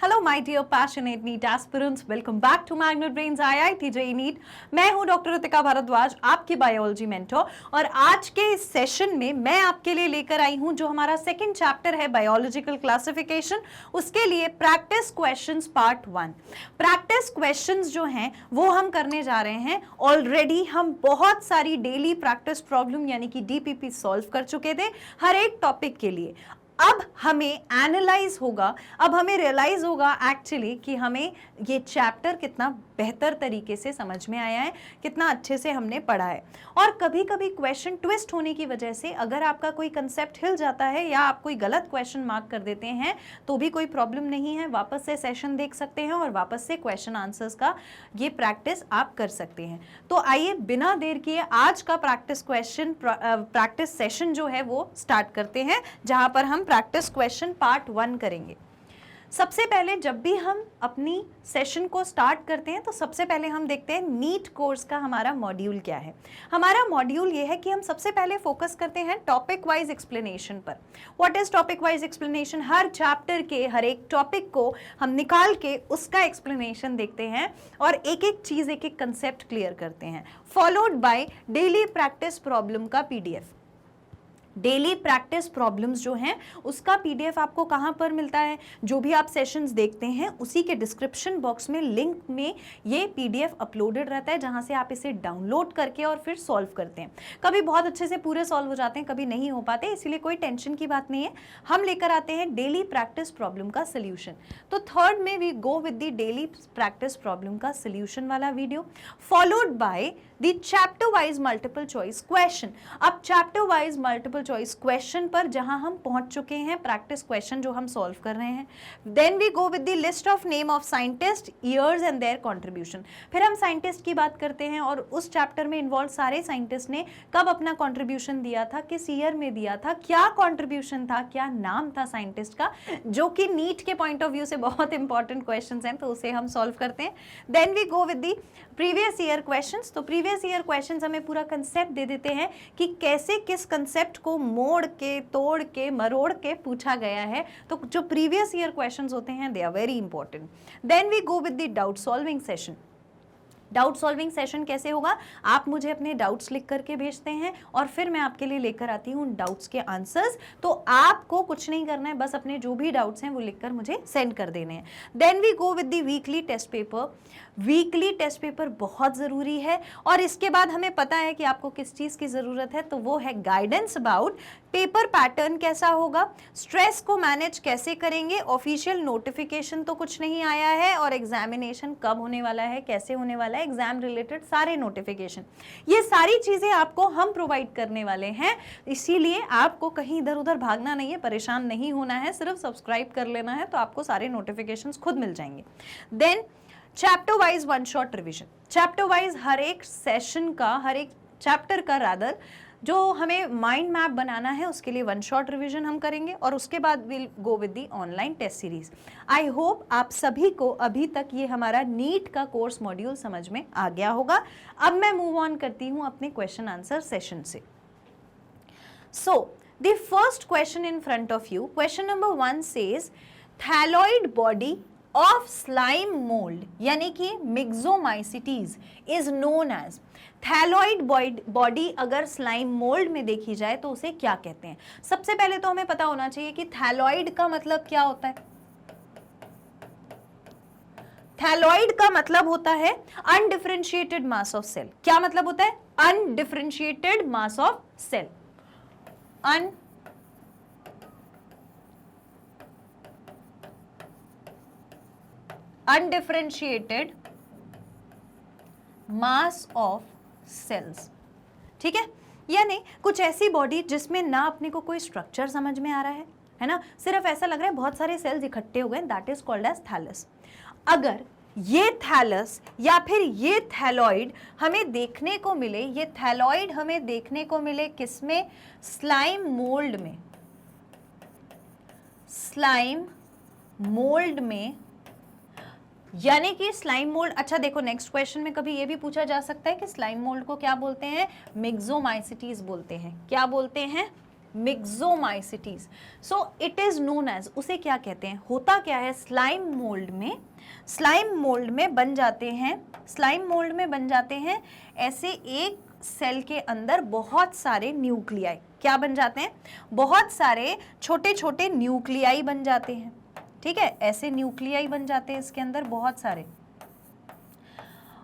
Hello my dear passionate NEET aspirants, welcome back to Magnet Brains IIT JEE NEET. मैं हूं doctor Ritika Bhardwaj, आपकी biology mentor. और आज के इस सेशन में मैं आपके लिए लेकर आई हूं जो हमारा सेकंड चैप्टर है बायोलॉजिकल क्लासिफिकेशन, उसके लिए practice questions part 1। Practice questions जो हैं वो हम करने जा रहे हैं। ऑलरेडी हम बहुत सारी डेली प्रैक्टिस प्रॉब्लम यानी कि डीपीपी सॉल्व कर चुके थे हर एक टॉपिक के लिए। अब हमें एनालाइज होगा, अब हमें रियलाइज होगा एक्चुअली कि हमें ये चैप्टर कितना बेहतर तरीके से समझ में आया है, कितना अच्छे से हमने पढ़ा है। और कभी कभी क्वेश्चन ट्विस्ट होने की वजह से अगर आपका कोई कंसेप्ट हिल जाता है या आप कोई गलत क्वेश्चन मार्क कर देते हैं तो भी कोई प्रॉब्लम नहीं है, वापस से सेशन देख सकते हैं और वापस से क्वेश्चन आंसर्स का ये प्रैक्टिस आप कर सकते हैं। तो आइए बिना देर किए आज का प्रैक्टिस सेशन जो है वो स्टार्ट करते हैं, जहां पर हम प्रैक्टिस क्वेश्चन पार्ट 1 करेंगे। सबसे पहले जब भी हम अपनी सेशन को स्टार्ट करते हैं तो सबसे पहले हम देखते हैं नीट कोर्स का हमारा मॉड्यूल क्या है। हमारा मॉड्यूल ये है कि हम सबसे पहले फोकस करते हैं टॉपिक वाइज एक्सप्लेनेशन पर। What is topic wise explanation? Her chapter के हर एक टॉपिक को हम निकाल के उसका एक्सप्लेनेशन देखते हैं और एक एक चीज, एक एक कंसेप्ट क्लियर करते हैं, followed by daily practice problem का पीडीएफ। डेली प्रैक्टिस प्रॉब्लम्स जो हैं उसका पीडीएफ आपको कहाँ पर मिलता है? जो भी आप सेशंस देखते हैं उसी के डिस्क्रिप्शन बॉक्स में लिंक में ये पीडीएफ अपलोडेड रहता है, जहाँ से आप इसे डाउनलोड करके और फिर सॉल्व करते हैं। कभी बहुत अच्छे से पूरे सॉल्व हो जाते हैं, कभी नहीं हो पाते, इसीलिए कोई टेंशन की बात नहीं है। हम लेकर आते हैं डेली प्रैक्टिस प्रॉब्लम का सोल्यूशन। तो थर्ड में we go with the daily practice problem का सोल्यूशन वाला video, followed by the chapter wise multiple choice question. अब chapter wise multiple choice question पर जहां हम पहुंच चुके हैं, प्रैक्टिस क्वेश्चन जो हम सॉल्व कर रहे हैं। Then we go with the list of name of scientist, years and their contribution. फिर हम साइंटिस्ट की बात करते हैं और उस चैप्टर में इन्वॉल्व सारे साइंटिस्ट ने कब अपना कंट्रीब्यूशन दिया था, किस ईयर में दिया था, क्या कंट्रीब्यूशन था, क्या नाम था साइंटिस्ट का, जो कि नीट के पॉइंट ऑफ व्यू से बहुत इंपॉर्टेंट क्वेश्चंस हैं, तो उसे हम सॉल्व करते हैं। Then we go with the previous year questions. तो प्रीवियस ईयर क्वेश्चंस हमें पूरा कंसेप्ट दे देते हैं कि कैसे किस कंसेप्ट को मोड़ के, तोड़ के, मरोड़ के पूछा गया है। तो जो प्रीवियस ईयर क्वेश्चंस होते हैं they are very important. Then we go with the doubt solving session. Doubt solving session कैसे होगा? आप मुझे अपने डाउट्स लिख करके भेजते हैं और फिर मैं आपके लिए लेकर आती हूँ डाउट्स के आंसर्स। तो आपको कुछ नहीं करना है, बस अपने जो भी डाउट्स हैं वो लिखकर मुझे सेंड कर देने हैं। Then we go with the weekly test paper. Weekly test paper बहुत ज़रूरी है और इसके बाद हमें पता है कि आपको किस चीज़ की ज़रूरत है, तो वो है गाइडेंस अबाउट पेपर पैटर्न कैसा होगा, स्ट्रेस को मैनेज कैसे करेंगे, ऑफिशियल नोटिफिकेशन तो कुछ नहीं आया है, और एग्जामिनेशन कब होने वाला है, कैसे होने वाला है, एग्जाम रिलेटेड सारे नोटिफिकेशन, ये सारी चीज़ें आपको हम प्रोवाइड करने वाले हैं। इसीलिए आपको कहीं इधर उधर भागना नहीं है, परेशान नहीं होना है, सिर्फ सब्सक्राइब कर लेना है तो आपको सारे नोटिफिकेशंस खुद मिल जाएंगे। Then chapter wise one shot revision. Chapter wise हर एक सेशन का, हर एक चैप्टर का रादर जो हमें माइंड मैप बनाना है उसके लिए वन शॉट रिवीजन हम करेंगे और उसके बाद will go with the online test series. I hope आप सभी को अभी तक ये हमारा नीट का कोर्स मॉड्यूल समझ में आ गया होगा। अब मैं मूव ऑन करती हूँ अपने क्वेश्चन आंसर सेशन से। So the first question in front of you, question number 1 says thalloid body of slime mould यानी कि myxomycetes is known as. Thalloid body अगर स्लाइम मोल्ड में देखी जाए तो उसे क्या कहते हैं? सबसे पहले तो हमें पता होना चाहिए कि थैलॉइड का मतलब क्या होता है। थैलॉइड का मतलब होता है अनडिफरेंशिएटेड मास ऑफ सेल। क्या मतलब होता है? Undifferentiated mass of cell. Undifferentiated mass of cells, ठीक है। यानी कुछ ऐसी बॉडी जिसमें ना अपने को कोई स्ट्रक्चर समझ में आ रहा है ना, सिर्फ ऐसा लग रहा है बहुत सारे सेल्स इकट्ठे हो गए, that is called as thallus. अगर ये थैलस या फिर ये थैलॉइड हमें देखने को मिले, ये थैलॉइड हमें देखने को मिले किसमें? स्लाइम मोल्ड में। स्लाइम मोल्ड में, यानी कि स्लाइम मोल्ड। अच्छा देखो, नेक्स्ट क्वेश्चन में कभी ये भी पूछा जा सकता है कि स्लाइम मोल्ड को क्या बोलते हैं? मिक्सोमाइसिटीज बोलते हैं। क्या बोलते हैं? Myxomycetes. So it is known as, उसे क्या कहते हैं, होता क्या है, स्लाइम मोल्ड में बन जाते हैं, स्लाइम मोल्ड में बन जाते हैं ऐसे एक सेल के अंदर बहुत सारे न्यूक्लियाई, क्या बन जाते हैं, बहुत सारे छोटे छोटे न्यूक्लियाई बन जाते हैं, ठीक है, ऐसे न्यूक्लियाई बन जाते हैं इसके अंदर बहुत सारे।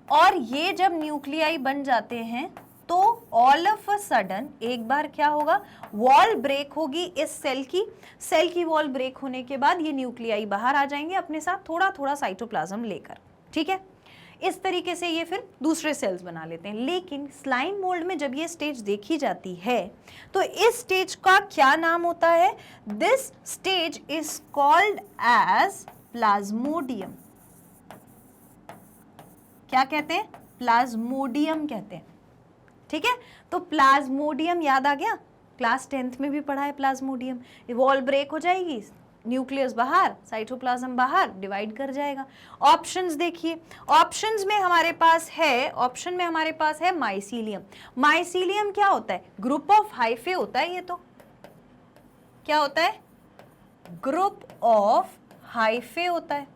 और ये जब न्यूक्लियाई बन जाते हैं तो ऑल ऑफ अ सडन एक बार क्या होगा, वॉल ब्रेक होगी इस सेल की वॉल ब्रेक होने के बाद ये न्यूक्लियाई बाहर आ जाएंगे अपने साथ थोड़ा थोड़ा साइटोप्लाज्म लेकर, ठीक है। इस तरीके से ये फिर दूसरे सेल्स बना लेते हैं। लेकिन स्लाइम मोल्ड में जब ये स्टेज देखी जाती है तो इस स्टेज का क्या नाम होता है, this stage is called as plasmodium. क्या कहते हैं, प्लाज्मोडियम कहते हैं, ठीक है। तो प्लाज्मोडियम याद आ गया, क्लास 10th में भी पढ़ा है प्लाज्मोडियम। वॉल ब्रेक हो जाएगी, न्यूक्लियस बाहर, साइटोप्लाज्म बाहर, डिवाइड कर जाएगा। ऑप्शंस देखिए, ऑप्शंस में हमारे पास है माइसीलियम। माइसीलियम क्या होता है, ग्रुप ऑफ हाइफे होता है, ये तो क्या होता है, ग्रुप ऑफ हाइफे होता है,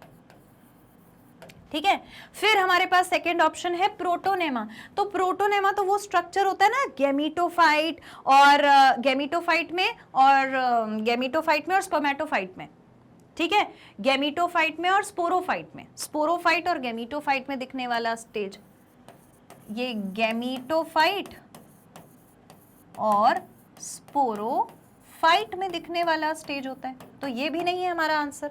ठीक है। फिर हमारे पास सेकेंड ऑप्शन है प्रोटोनेमा। तो प्रोटोनेमा तो वो स्ट्रक्चर होता है ना गैमीटोफाइट में और स्पर्मेटोफाइट में, ठीक है, गैमीटोफाइट में और स्पोरोफाइट में, स्पोरोफाइट और गैमीटोफाइट में दिखने वाला स्टेज, ये गैमीटोफाइट और स्पोरोफाइट में दिखने वाला स्टेज होता है। तो ये भी नहीं है हमारा आंसर।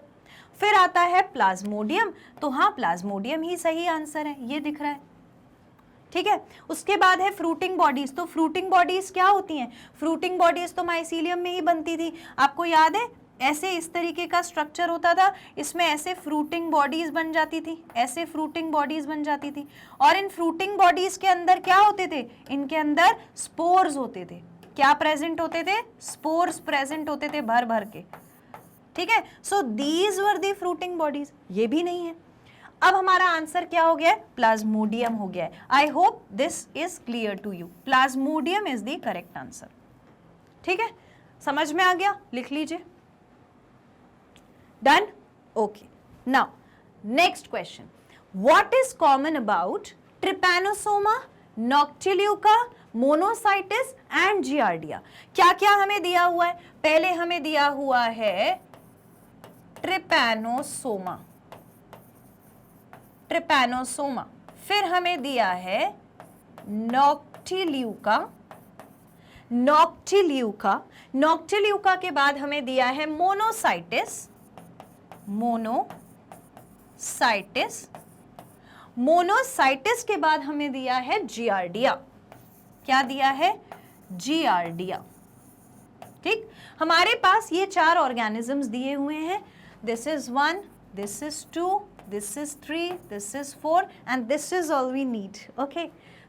फिर आता है प्लाज्मोडियम, तो हाँ प्लाज्मोडियम ही सही आंसर है, ये दिख रहा है, ठीक है। उसके बाद है फ्रूटिंग बॉडीज। तो फ्रूटिंग बॉडीज क्या होती हैं, फ्रूटिंग बॉडीज तो माइसीलियम में ही बनती थी, आपको याद है, ऐसे इस तरीके का स्ट्रक्चर होता था, इसमें ऐसे फ्रूटिंग बॉडीज बन जाती थी, ऐसे फ्रूटिंग बॉडीज बन जाती थी। और इन फ्रूटिंग बॉडीज के अंदर क्या होते थे, इनके अंदर स्पोर्स होते थे। क्या प्रेजेंट होते थे, स्पोर्स प्रेजेंट होते थे भर भर के, ठीक है। So these were the fruiting bodies, ये भी नहीं है। अब हमारा आंसर क्या हो गया है, प्लाज्मोडियम हो गया है। I hope this is clear to you, plasmodium is the correct answer, ठीक है, समझ में आ गया, लिख लीजिए, done, okay. Now next question, what is common about Trypanosoma, Noctiluca, Monocystis and Giardia. क्या क्या हमें दिया हुआ है, पहले हमें दिया हुआ है ट्रिपैनोसोमा, फिर हमें दिया है नॉक्टिल्यूका, नॉक्टिल्यूका के बाद हमें दिया है मोनोसाइटिस, मोनोसाइटिस के बाद हमें दिया है जियार्डिया। क्या दिया है, जियार्डिया, ठीक। हमारे पास ये 4 ऑर्गेनिजम्स दिए हुए हैं, this is 1, this is 2, this is 3, this is 4 and this is all we need, okay.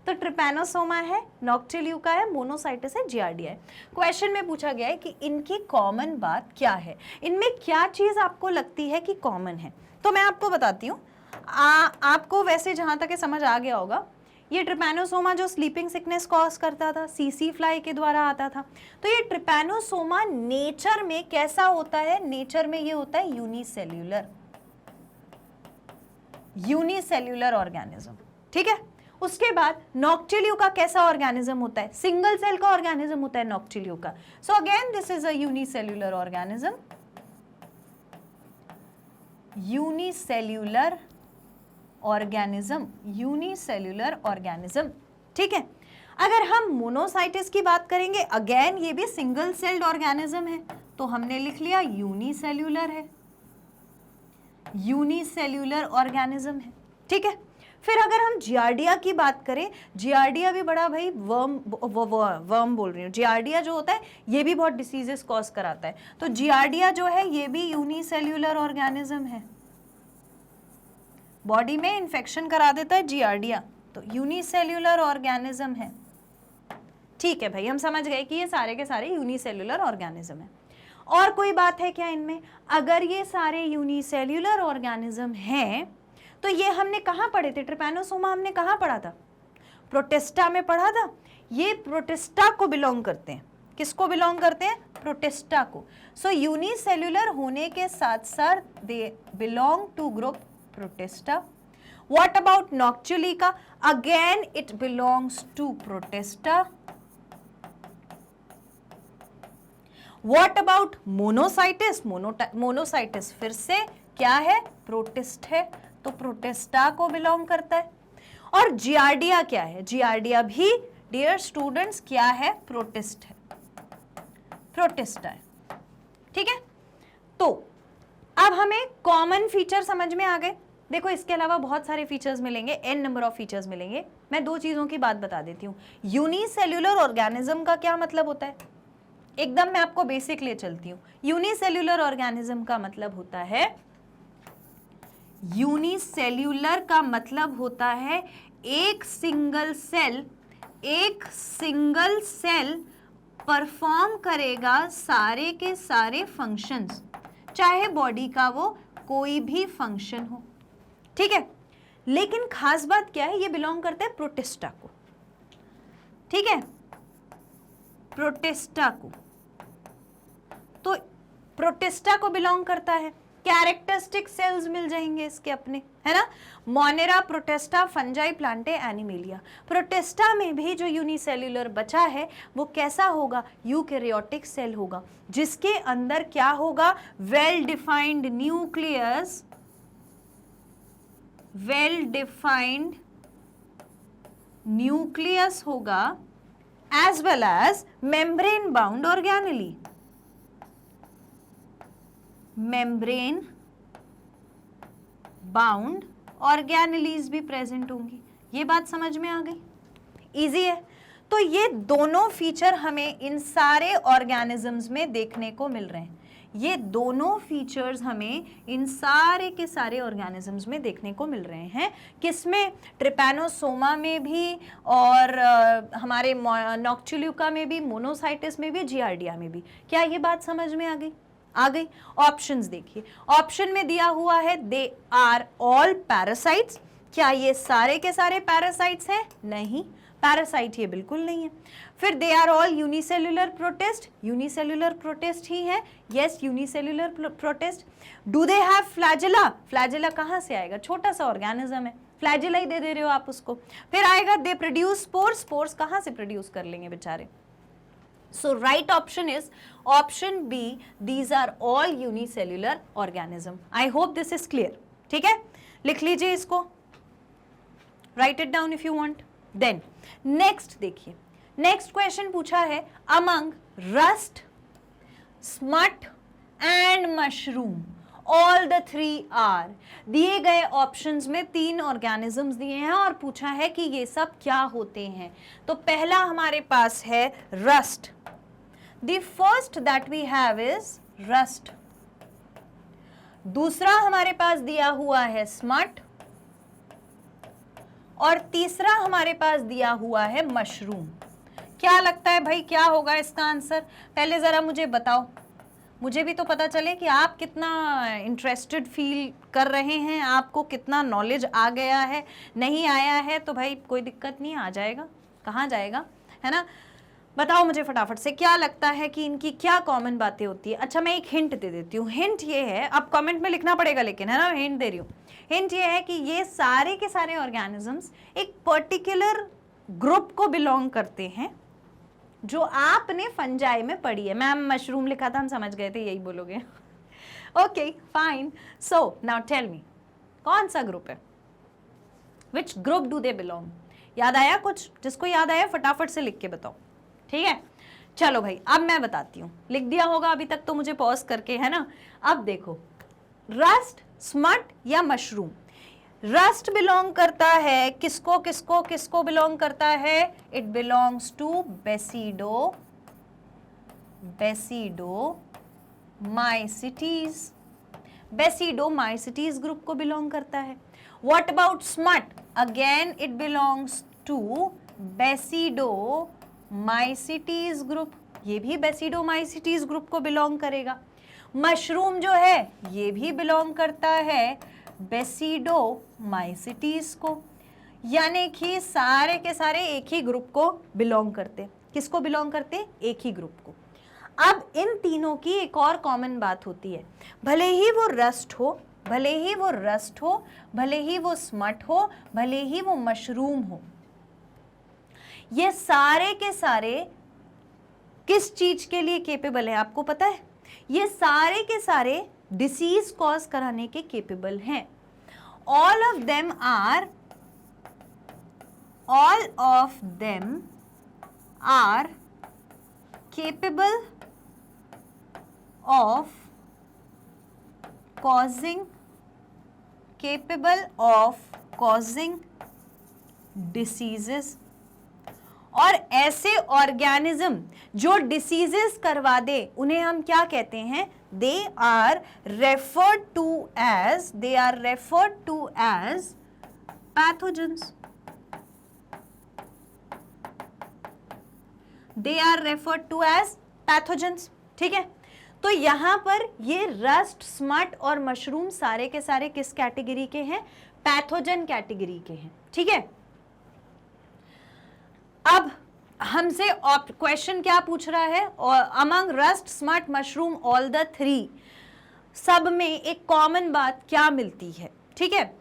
तो ट्रिपैनोसोमा है, नॉक्टिल्यूका है, मोनोसाइटिस है, जियार्डिया है। क्वेश्चन में पूछा गया है कि इनकी कॉमन बात क्या है, इनमें क्या चीज आपको लगती है कि कॉमन है। तो मैं आपको बताती हूँ, आपको वैसे जहां तक समझ आ गया होगा, ये ट्रिपैनोसोमा जो स्लीपिंग सिकनेस कॉज करता था, सीसी फ्लाई के द्वारा आता था, तो ये ट्रिपैनोसोमा नेचर में कैसा होता है, नेचर में ये होता है यूनिसेल्यूलर ऑर्गेनिज्म, ठीक है। उसके बाद नॉक्टिल्यूका कैसा ऑर्गेनिज्म होता है, सिंगल सेल का ऑर्गेनिज्म होता है Noctiluca. So again this is a unicellular organism, unicellular organism, ठीक है। अगर हम मोनोसाइटिस की बात करेंगे, अगेन ये भी सिंगल सेल्ड ऑर्गेनिज्म है, तो हमने लिख लिया यूनिसेल्यूलर है, यूनिसेल्यूलर ऑर्गेनिज्म है, ठीक है। फिर अगर हम जियार्डिया की बात करें, जियार्डिया भी बड़ा भाई वर्म बोल रही हूँ, जियार्डिया जो होता है ये भी बहुत डिसीजेस कॉज कराता है, तो जियार्डिया जो है ये भी यूनिसेल्यूलर ऑर्गेनिज्म है, बॉडी में इंफेक्शन करा देता है जियार्डिया, तो यूनिसेल्यूलर ऑर्गेनिज्म है, ठीक है भाई, हम समझ गए कि ये सारे के सारे यूनिसेल्यूलर ऑर्गेनिज्म है। और कोई बात है क्या इनमें, अगर ये सारे यूनिसेल्यूलर ऑर्गेनिज्म हैं तो ये हमने कहाँ पढ़े थे, ट्रिपैनोसोमा हमने कहाँ पढ़ा था, प्रोटिस्टा में पढ़ा था, ये प्रोटिस्टा को बिलोंग करते हैं, किसको बिलोंग करते हैं? प्रोटिस्टा को। सो यूनिसेल्युलर होने के साथ साथ they belong to group Protista. What about Noctulica? Again it belongs to Protista. What about Monocytis? Monocytis फिर से क्या है? प्रोटिस्ट है, तो प्रोटिस्टा को बिलोंग करता है। और जियार्डिया क्या है? जियार्डिया भी डियर स्टूडेंट्स क्या है? प्रोटिस्ट है, प्रोटिस्टा है। ठीक है, तो अब हमें कॉमन फीचर समझ में आ गए। देखो इसके अलावा बहुत सारे फीचर्स मिलेंगे, n नंबर ऑफ फीचर्स मिलेंगे। मैं दो चीजों की बात बता देती हूँ। यूनिसेल्युलर ऑर्गेनिज्म का क्या मतलब होता है? एकदम मैं आपको बेसिक ले चलती हूँ। यूनिसेल्युलर ऑर्गेनिज्म का मतलब होता है, यूनिसेल्युलर का मतलब होता है एक सिंगल सेल परफॉर्म करेगा सारे के सारे फंक्शंस, चाहे बॉडी का वो कोई भी फंक्शन हो। ठीक है, लेकिन खास बात क्या है? ये बिलोंग करते हैं प्रोटिस्टा को। ठीक है, प्रोटिस्टा को, तो प्रोटिस्टा को बिलोंग करता है। कैरेक्टरिस्टिक सेल्स मिल जाएंगे इसके अपने, है ना? Monera, protista, fungi, Plantae, animalia. Protista में भी जो यूनिसेल्युलर बचा है वो कैसा होगा? यूकैरियोटिक सेल होगा, जिसके अंदर क्या होगा? Well defined nucleus, well defined nucleus होगा, as well as membrane bound organelle. Membrane bound organelles भी प्रेजेंट होंगी। ये बात समझ में आ गई? इजी है। तो ये दोनों फीचर हमें इन सारे ऑर्गेनिजम्स में देखने को मिल रहे हैं। ये दोनों फीचर्स हमें इन सारे के सारे ऑर्गेनिजम्स में देखने को मिल रहे हैं। किसमें? ट्रिपैनोसोमा में भी, और हमारे नॉक्चुलिका में भी, मोनोसाइटिस में भी, जियार्डिया में भी। क्या ये बात समझ में आ गई? आ गई। ऑप्शंस देखिए, ऑप्शन में दिया हुआ है दे आर ऑल पैरासाइट्स। क्या ये सारे के सारे पैरासाइट्स हैं? नहीं, पैरासाइट ये बिल्कुल नहीं है। फिर they are all unicellular protist, unicellular protist ही है। Yes, unicellular protist. Do they have flagella? Flagella कहाँ से आएगा? छोटा सा ऑर्गेनिज्म है, फ्लैजेला ही दे रहे हो आप उसको। फिर आएगा दे प्रोड्यूस स्पोर्स, स्पोर्स कहाँ से प्रोड्यूस कर लेंगे बेचारे? So right option is option B. These are all unicellular organism. I hope this is clear. ठीक है, लिख लीजिए इसको, write it down if you want. Then next देखिए, next question पूछा है among rust, smut and mushroom all the three are। दिए गए ऑप्शंस में 3 ऑर्गेनिजम्स दिए हैं और पूछा है कि ये सब क्या होते हैं। तो पहला हमारे पास है rust. The first that we have is rust. दूसरा हमारे पास दिया हुआ है स्मट, और तीसरा हमारे पास दिया हुआ है मशरूम। क्या लगता है भाई, क्या होगा इसका आंसर? पहले जरा मुझे बताओ, मुझे भी तो पता चले कि आप कितना इंटरेस्टेड फील कर रहे हैं, आपको कितना नॉलेज आ गया है। नहीं आया है तो भाई कोई दिक्कत नहीं, आ जाएगा, कहाँ जाएगा, है ना? बताओ मुझे फटाफट से, क्या लगता है कि इनकी क्या कॉमन बातें होती है? अच्छा, मैं एक हिंट दे देती हूँ। हिंट ये है, अब कमेंट में लिखना पड़ेगा लेकिन, है ना? हिंट दे रही हूँ। हिंट ये है कि ये सारे के सारे ऑर्गेनिजम्स एक पर्टिकुलर ग्रुप को बिलोंग करते हैं, जो आपने फंजाई में पढ़ी है। मैम मशरूम लिखा था, हम समझ गए थे, यही बोलोगे। Okay fine. So now tell me, कौन सा ग्रुप है? Which group do they belong? याद आया कुछ? जिसको याद आया फटाफट से लिख के बताओ। ठीक है, चलो भाई अब मैं बताती हूँ। लिख दिया होगा अभी तक तो मुझे पॉज करके, है ना? अब देखो, रस्ट, स्मट या मशरूम। रस्ट बिलोंग करता है किसको किसको किसको बिलोंग करता है? It belongs to basidio, basidiomycetes, basidiomycetes group को बिलोंग करता है। What about smut? Again it belongs to basidiomycetes group, ये भी बेसिडोमाइसिटीज ग्रुप को बिलोंग करेगा। मशरूम जो है ये भी बिलोंग करता है बेसिडोमाइसिटीज को, यानी कि सारे के सारे एक ही ग्रुप को बिलोंग करते। किसको बिलोंग करते हैं? एक ही ग्रुप को। अब इन तीनों की एक और कॉमन बात होती है, भले ही वो रस्ट हो, भले ही वो रस्ट हो, भले ही वो स्मट हो, भले ही वो मशरूम हो, ये सारे के सारे किस चीज के लिए केपेबल है आपको पता है? ये सारे के सारे डिसीज कॉज कराने के केपेबल हैं। All of them are capable of causing diseases, और ऐसे ऑर्गेनिज्म जो डिसीजेस करवा दे उन्हें हम क्या कहते हैं? They are referred to as pathogens. They are referred to as pathogens. ठीक है, तो यहां पर ये रस्ट, स्मट और मशरूम सारे के सारे किस कैटेगरी के हैं? पैथोजन कैटेगरी के हैं। ठीक है, अब हमसे क्वेश्चन क्या पूछ रहा है? Among rust, smut, mushroom, all the three, सब में एक कॉमन बात क्या मिलती है? ठीक है,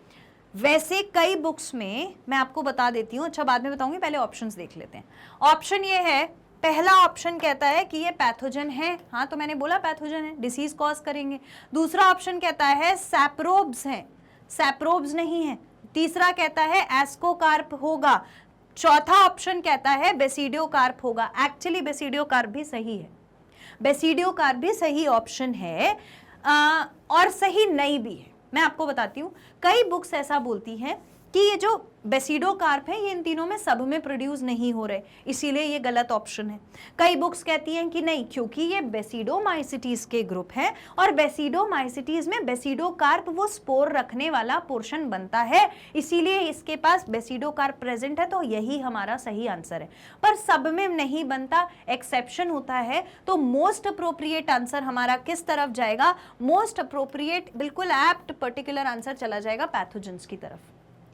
वैसे कई बुक्स में मैं आपको बता देती हूं, अच्छा बाद में बताऊंगी, पहले ऑप्शंस देख लेते हैं। ऑप्शन ये है, पहला ऑप्शन कहता है कि ये पैथोजन है, हाँ तो मैंने बोला पैथोजन है, डिसीज कॉज करेंगे। दूसरा ऑप्शन कहता है सैप्रोब्स हैं, सैप्रोब्स नहीं है। तीसरा कहता है एस्कोकार्प होगा। चौथा ऑप्शन कहता है बेसिडियोकार्प होगा। एक्चुअली बेसिडियोकार्प भी सही है, बेसिडियोकार्प भी सही ऑप्शन है, और सही नहीं भी है। मैं आपको बताती हूँ, कई बुक्स ऐसा बोलती हैं कि ये जो बेसिडोकार्प है ये इन तीनों में सब में प्रोड्यूस नहीं हो रहे, इसीलिए ये गलत ऑप्शन है। कई बुक्स कहती हैं कि नहीं, क्योंकि ये बेसिडोमाइसिटीज के ग्रुप है और बेसिडोमाइसिटीज में बेसिडोकार्प वो स्पोर रखने वाला पोर्शन बनता है, इसीलिए इसके पास बेसिडोकार्प प्रेजेंट है, तो यही हमारा सही आंसर है। पर सब में नहीं बनता, एक्सेप्शन होता है, तो मोस्ट अप्रोप्रिएट आंसर हमारा किस तरफ जाएगा? मोस्ट अप्रोप्रिएट, बिल्कुल एप्ट पर्टिकुलर आंसर चला जाएगा पैथोजेंस की तरफ।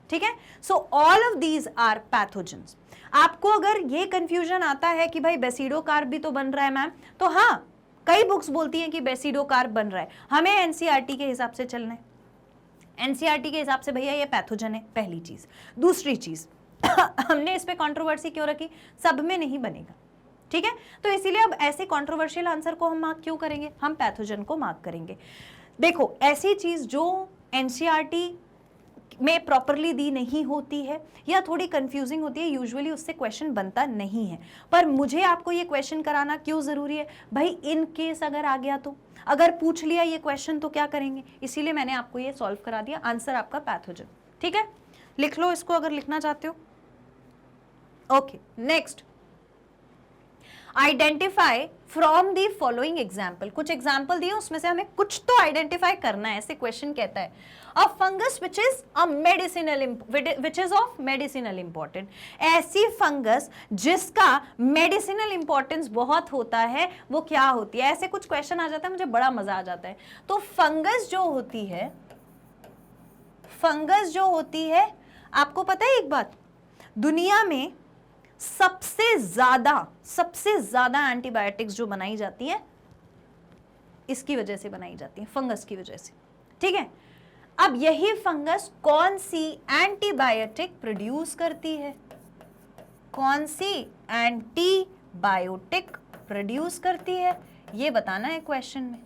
ठीक है, so all of these are pathogens. आपको अगर ये कंफ्यूजन आता है कि भाई बेसिडोकार्प भी तो बन रहा है मैम, तो हाँ, कई बुक्स बोलती हैं कि बेसिडोकार्प बन रहा है, हमें एनसीईआरटी के हिसाब से चलना है। एनसीईआरटी के हिसाब से भैया ये पैथोजन है, पहली चीज। दूसरी चीज हमने इस पे कंट्रोवर्सी क्यों रखी? सब में नहीं बनेगा। ठीक है, तो इसीलिए अब ऐसे कंट्रोवर्शियल आंसर को हम मार्क क्यों करेंगे? हम पैथोजन को मार्क करेंगे। देखो, ऐसी चीज जो एनसीईआरटी में प्रॉपरली दी नहीं होती है या थोड़ी कंफ्यूजिंग होती है, यूजुअली उससे क्वेश्चन बनता नहीं है। पर मुझे आपको ये क्वेश्चन कराना क्यों जरूरी है? भाई इन केस अगर आ गया तो, अगर पूछ लिया ये क्वेश्चन तो क्या करेंगे? इसीलिए मैंने आपको ये सॉल्व करा दिया। आंसर आपका पैथोजन। ठीक है, लिख लो इसको अगर लिखना चाहते हो। Okay, next, identify from the following example. कुछ एग्जाम्पल दिए, उसमें से हमें कुछ तो आइडेंटिफाई करना है। ऐसे क्वेश्चन कहता है a fungus which is of medicinal important. ऐसी फंगस जिसका मेडिसिनल इंपॉर्टेंस बहुत होता है, वो क्या होती है? ऐसे कुछ क्वेश्चन आ जाता है, मुझे बड़ा मजा आ जाता है। तो फंगस जो होती है, आपको पता है एक बात, दुनिया में सबसे ज्यादा एंटीबायोटिक्स जो बनाई जाती है, इसकी वजह से बनाई जाती है, फंगस की वजह से। ठीक है, अब यही फंगस कौन सी एंटीबायोटिक प्रोड्यूस करती है? कौन सी एंटीबायोटिक प्रोड्यूस करती है, ये बताना है क्वेश्चन में।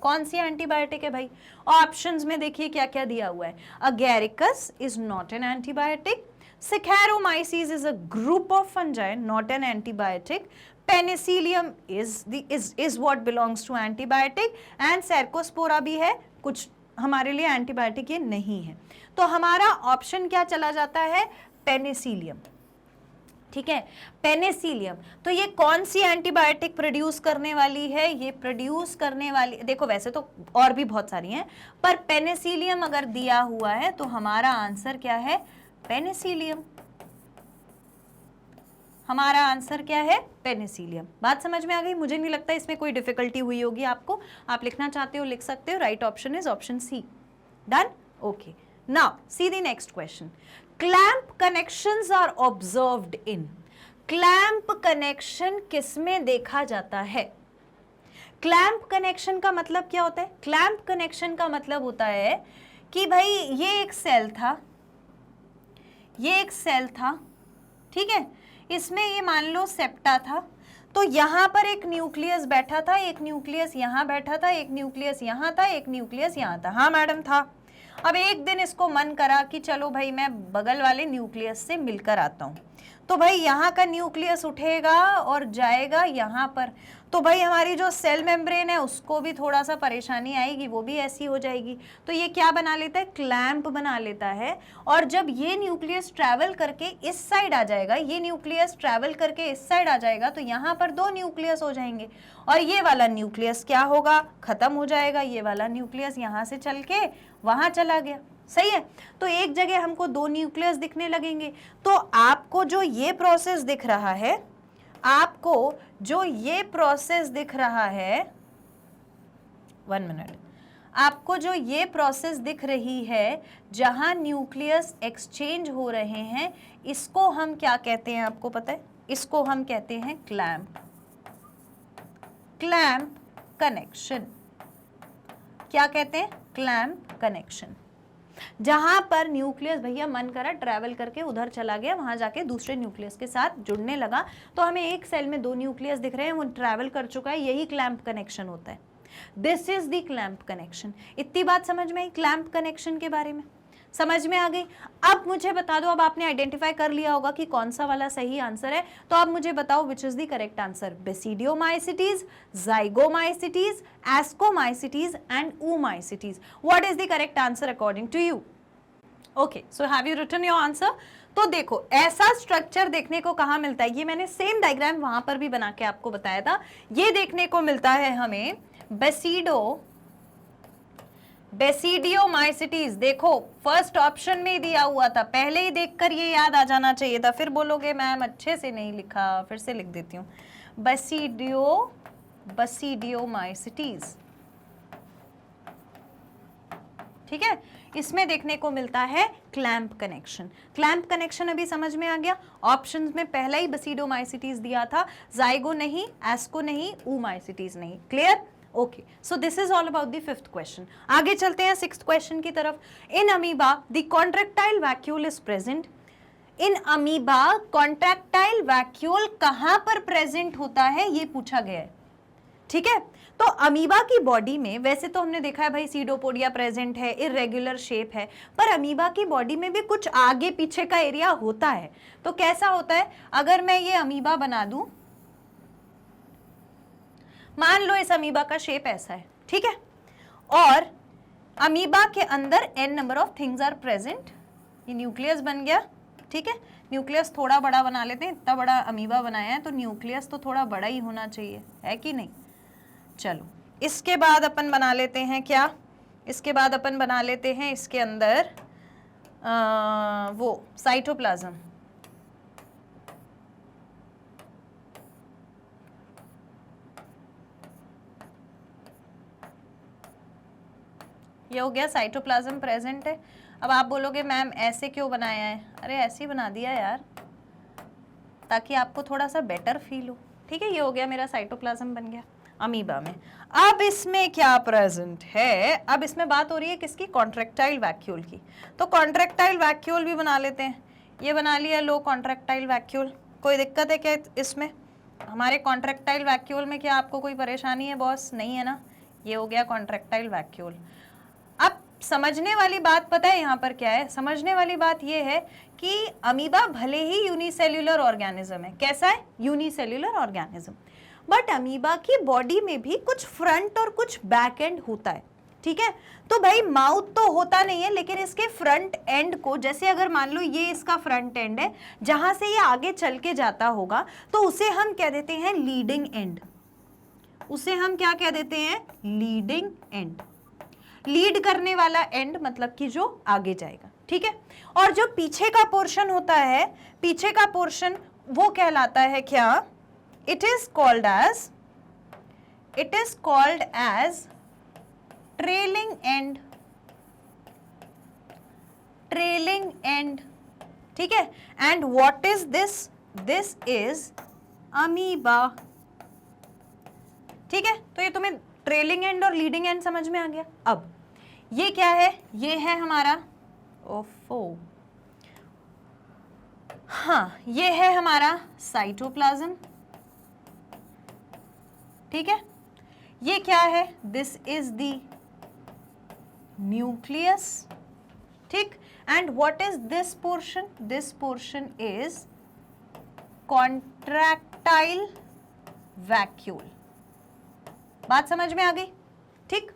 कौन सी एंटीबायोटिक है भाई? ऑप्शंस में देखिए क्या क्या दिया हुआ है। Agaricus is not an antibiotic, Saccharomyces is a group of fungi, not an antibiotic. Penicillium is what belongs to antibiotic, and Cercospora भी है, कुछ हमारे लिए एंटीबायोटिक ये नहीं है। तो हमारा ऑप्शन क्या चला जाता है? पेनिसिलियम। ठीक है, पेनिसिलियम। तो ये कौन सी एंटीबायोटिक प्रोड्यूस करने वाली है? ये प्रोड्यूस करने वाली, देखो वैसे तो और भी बहुत सारी हैं, पर पेनिसिलियम अगर दिया हुआ है तो हमारा आंसर क्या है? पेनिसिलियम। हमारा आंसर क्या है? पेनिसिलियम। बात समझ में आ गई? मुझे नहीं लगता इसमें कोई डिफिकल्टी हुई होगी आपको। आप लिखना चाहते हो लिख सकते हो। Right option is option C. Done? Okay, now see the next question. Clamp connections are observed in. Clamp connection किसमें देखा जाता है? क्लैंप कनेक्शन का मतलब क्या होता है? क्लैंप कनेक्शन का मतलब होता है कि भाई ये एक सेल था, ये एक सेल था, ठीक है, इसमें ये मान लो सेप्टा था, तो यहां पर एक न्यूक्लियस बैठा था, एक न्यूक्लियस यहां बैठा था, एक न्यूक्लियस यहां था, एक न्यूक्लियस यहां था। हाँ मैडम था। अब एक दिन इसको मन करा कि चलो भाई मैं बगल वाले न्यूक्लियस से मिलकर आता हूं, तो भाई यहाँ का न्यूक्लियस उठेगा और जाएगा यहाँ पर, तो भाई हमारी जो सेल मेम्ब्रेन है उसको भी थोड़ा सा परेशानी आएगी, वो भी ऐसी हो जाएगी। तो ये क्या बना लेता है? क्लैंप बना लेता है। और जब ये न्यूक्लियस ट्रैवल करके इस साइड आ जाएगा, ये न्यूक्लियस ट्रैवल करके इस साइड आ जाएगा, तो यहाँ पर दो न्यूक्लियस हो जाएंगे और ये वाला न्यूक्लियस क्या होगा? खत्म हो जाएगा। ये वाला न्यूक्लियस यहाँ से चल के वहाँ चला गया। सही है। तो एक जगह हमको दो न्यूक्लियस दिखने लगेंगे। तो आपको जो ये प्रोसेस दिख रहा है, आपको जो ये प्रोसेस दिख रहा है, 1 मिनट, आपको जो ये प्रोसेस दिख रही है जहां न्यूक्लियस एक्सचेंज हो रहे हैं, इसको हम क्या कहते हैं? आपको पता है? इसको हम कहते हैं क्लैंप, क्लैंप कनेक्शन। क्या कहते हैं? Clamp connection. जहां पर न्यूक्लियस भैया मन करा ट्रैवल करके उधर चला गया, वहां जाके दूसरे न्यूक्लियस के साथ जुड़ने लगा, तो हमें एक सेल में दो न्यूक्लियस दिख रहे हैं, वो ट्रैवल कर चुका है, यही क्लैंप कनेक्शन होता है। This is the clamp connection. इतनी बात समझ में आई क्लैंप कनेक्शन के बारे में? समझ में आ गई? अब मुझे बता दो, अब आपने आइडेंटिफाई कर लिया होगा कि कौन सा वाला सही आंसर है, तो अब मुझे बताओ which is the correct answer? Basidiomycetes, zygomycetes, ascomycetes and oomaicities. What is the correct answer according to you? Okay, so have you written your answer? तो देखो ऐसा स्ट्रक्चर देखने को कहाँ मिलता है? ये मैंने सेम डायग्राम वहां पर भी बना के आपको बताया था। ये देखने को मिलता है हमें बेसिडियोमाइसिटीज। देखो फर्स्ट ऑप्शन में ही दिया हुआ था, पहले ही देखकर ये याद आ जाना चाहिए था। फिर बोलोगे मैम अच्छे से नहीं लिखा, फिर से लिख देती हूँ। बेसिडियोमाइसिटीज, ठीक है। इसमें देखने को मिलता है क्लैंप कनेक्शन। क्लैंप कनेक्शन अभी समझ में आ गया? ऑप्शंस में पहला ही बेसिडोमाइसिटीज दिया था, जाइगो नहीं, एस्को नहीं, oomaicities नहीं। Clear? Okay, so this is all about the 5th question. आगे चलते हैं 6th क्वेश्चन की तरफ। In amoeba the contractile vacuole is present. In amoeba contractile vacuole कहां पर प्रेजेंट होता है, ये पूछा गया है, ठीक है। तो अमीबा की बॉडी में वैसे तो हमने देखा है भाई सीडोपोडिया प्रेजेंट है, इरेगुलर शेप है, पर अमीबा की बॉडी में भी कुछ आगे पीछे का एरिया होता है। तो कैसा होता है? अगर मैं ये अमीबा बना दूं, मान लो इस अमीबा का शेप ऐसा है, ठीक है, और अमीबा के अंदर n number of things are present. ये न्यूक्लियस बन गया, ठीक है। न्यूक्लियस थोड़ा बड़ा बना लेते हैं, इतना बड़ा अमीबा बनाया है तो न्यूक्लियस तो थोड़ा बड़ा ही होना चाहिए, है कि नहीं? चलो इसके बाद अपन बना लेते हैं क्या? इसके बाद अपन बना लेते हैं इसके अंदर वो साइटोप्लाज्म। ये हो गया, साइटोप्लाज्म प्रेजेंट है। अब आप बोलोगे मैम ऐसे क्यों बनाया है? अरे ऐसे ही बना दिया यार, ताकि आपको थोड़ा सा बेटर फील हो, ठीक है। ये हो गया मेरा साइटोप्लाज्म बन गया अमीबा में। अब इसमें क्या प्रेजेंट है? अब इसमें बात हो रही है किसकी? कॉन्ट्रैक्टाइल वैक्यूल की। तो कॉन्ट्रैक्टाइल वैक्यूल भी बना लेते हैं। ये बना लिया लो कॉन्ट्रैक्टाइल वैक्यूल। कोई दिक्कत है क्या इसमें? हमारे कॉन्ट्रैक्टाइल वैक्यूल में क्या आपको कोई परेशानी है बॉस? नहीं है ना। ये हो गया कॉन्ट्रैक्टाइल वैक्यूल। अब समझने वाली बात पता है यहाँ पर क्या है? समझने वाली बात ये है कि अमीबा भले ही यूनिसेल्युलर ऑर्गेनिज्म है। कैसा है? यूनिसेल्युलर ऑर्गेनिज्म, बट अमीबा की बॉडी में भी कुछ फ्रंट और कुछ बैक एंड होता है, ठीक है। तो भाई माउथ तो होता नहीं है, लेकिन इसके फ्रंट एंड को, जैसे अगर मान लो ये इसका फ्रंट एंड है, जहां से ये आगे चल के जाता होगा, तो उसे हम कह देते हैं लीडिंग एंड। उसे हम क्या कह देते हैं? Leading and. लीड करने वाला एंड मतलब कि जो आगे जाएगा, ठीक है। और जो पीछे का पोर्शन होता है, पीछे का पोर्शन वो कहलाता है क्या? It is called as trailing end, trailing end, ठीक है। And what is this this is amoeba. ठीक है, तो ये तुम्हें ट्रेलिंग एंड और लीडिंग एंड समझ में आ गया। अब ये क्या है, ये है हमारा ओफो, हाँ ये है हमारा साइटोप्लाज्म। ठीक है, ये क्या है, दिस इज द न्यूक्लियस। ठीक, and what is this portion, this portion is contractile vacuole. बात समझ में आ गई। ठीक,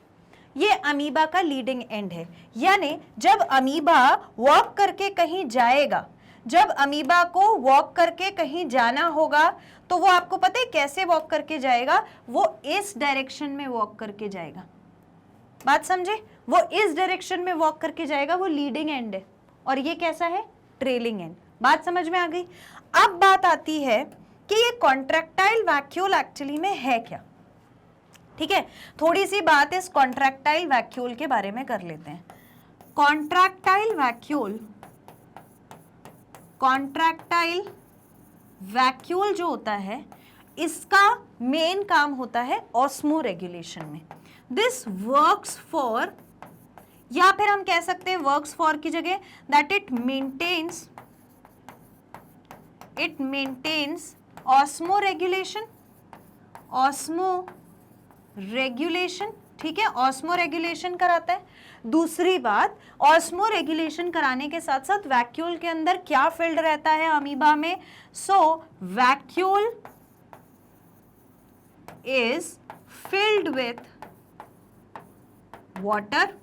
ये अमीबा का लीडिंग एंड है, यानी जब अमीबा वॉक करके कहीं जाएगा, जब अमीबा को वॉक करके कहीं जाना होगा तो वो आपको पता है कैसे वॉक करके जाएगा, वो इस डायरेक्शन में वॉक करके जाएगा। बात समझे, वो इस डायरेक्शन में वॉक करके जाएगा, वो लीडिंग एंड है, और ये कैसा है, ट्रेलिंग एंड। बात समझ में आ गई। अब बात आती है कि ये कॉन्ट्रैक्टाइल वैक्यूल एक्चुअली में है क्या। ठीक है, थोड़ी सी बात इस कॉन्ट्रैक्टाइल वैक्यूल के बारे में कर लेते हैं। कॉन्ट्रैक्टाइल वैक्यूल, कॉन्ट्रैक्टाइल वैक्यूल जो होता है, इसका मेन काम होता है ऑस्मो रेगुलेशन में। दिस वर्क्स फॉर, या फिर हम कह सकते हैं वर्क्स फॉर की जगह that it maintains osmoregulation, osmoregulation. ठीक है, ऑस्मो रेगुलेशन कराता है। दूसरी बात, ऑस्मो रेगुलेशन कराने के साथ साथ वैक्यूल के अंदर क्या फिल्ड रहता है अमीबा में, so vacuole is filled with water,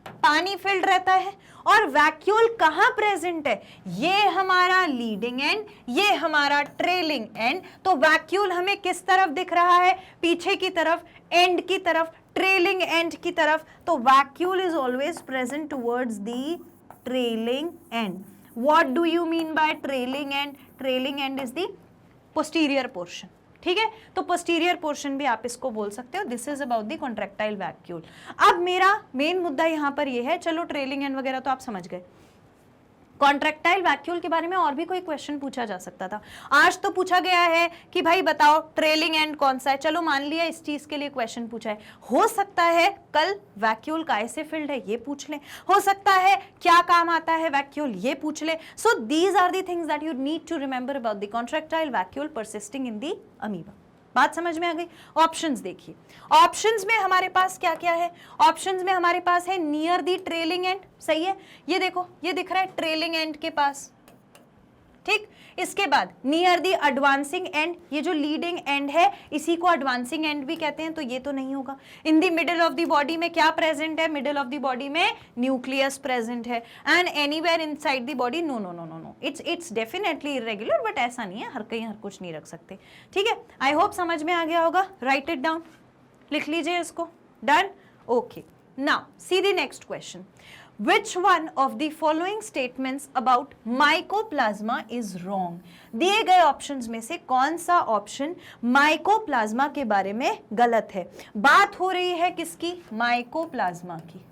पानी फिल्ड रहता है। और वैक्यूल कहां प्रेजेंट है, ये हमारा लीडिंग एंड, ये हमारा ट्रेलिंग एंड। तो वैक्यूल हमें किस तरफ दिख रहा है, पीछे की तरफ, एंड की तरफ, ट्रेलिंग एंड की तरफ। तो vacuole is always present towards the trailing and. What do you mean by trailing and, trailing and is the posterior portion. ठीक है, तो पोस्टीरियर पोर्शन भी आप इसको बोल सकते हो। This is about the contractile vacuole. अब मेरा मेन मुद्दा यहां पर ये है, चलो ट्रेलिंग एंड वगैरह तो आप समझ गए, कॉन्ट्रैक्टाइल वैक्यूल के बारे में और भी कोई क्वेश्चन पूछा जा सकता था। आज तो पूछा गया है कि भाई बताओ ट्रेलिंग एंड कौन सा है, चलो मान लिया इस चीज के लिए क्वेश्चन पूछा है। हो सकता है कल वैक्यूल कैसे फिल्ड है ये पूछ ले, हो सकता है क्या काम आता है वैक्यूल ये पूछ ले। So these are the things that you need to remember about the contractile vacuole persisting in the amoeba. बात समझ में आ गई। ऑप्शंस देखिए, ऑप्शंस में हमारे पास क्या क्या है, ऑप्शंस में हमारे पास है नियर दी ट्रेलिंग एंड, सही है, ये देखो ये दिख रहा है ट्रेलिंग एंड के पास। ठीक, इसके बाद नियर दी एडवांसिंग एंड, ये जो लीडिंग एंड है इसी को एडवांसिंग एंड भी कहते हैं, तो ये तो नहीं होगा। In the middle of the body में क्या प्रेजेंट है, मिडिल ऑफ द बॉडी में न्यूक्लियस प्रेजेंट है। And anywhere inside the body, no no no no no, it's definitely irregular, but ऐसा नहीं है हर कहीं हर कुछ नहीं रख सकते। ठीक है, आई होप समझ में आ गया होगा। राइट इट डाउन, लिख लीजिए इसको। Done, okay. Now see the next question. Which one of the following statements about mycoplasma is wrong? दिए गए ऑप्शंस में से कौन सा ऑप्शन माइकोप्लाज्मा के बारे में गलत है। बात हो रही है किसकी, माइकोप्लाज्मा की।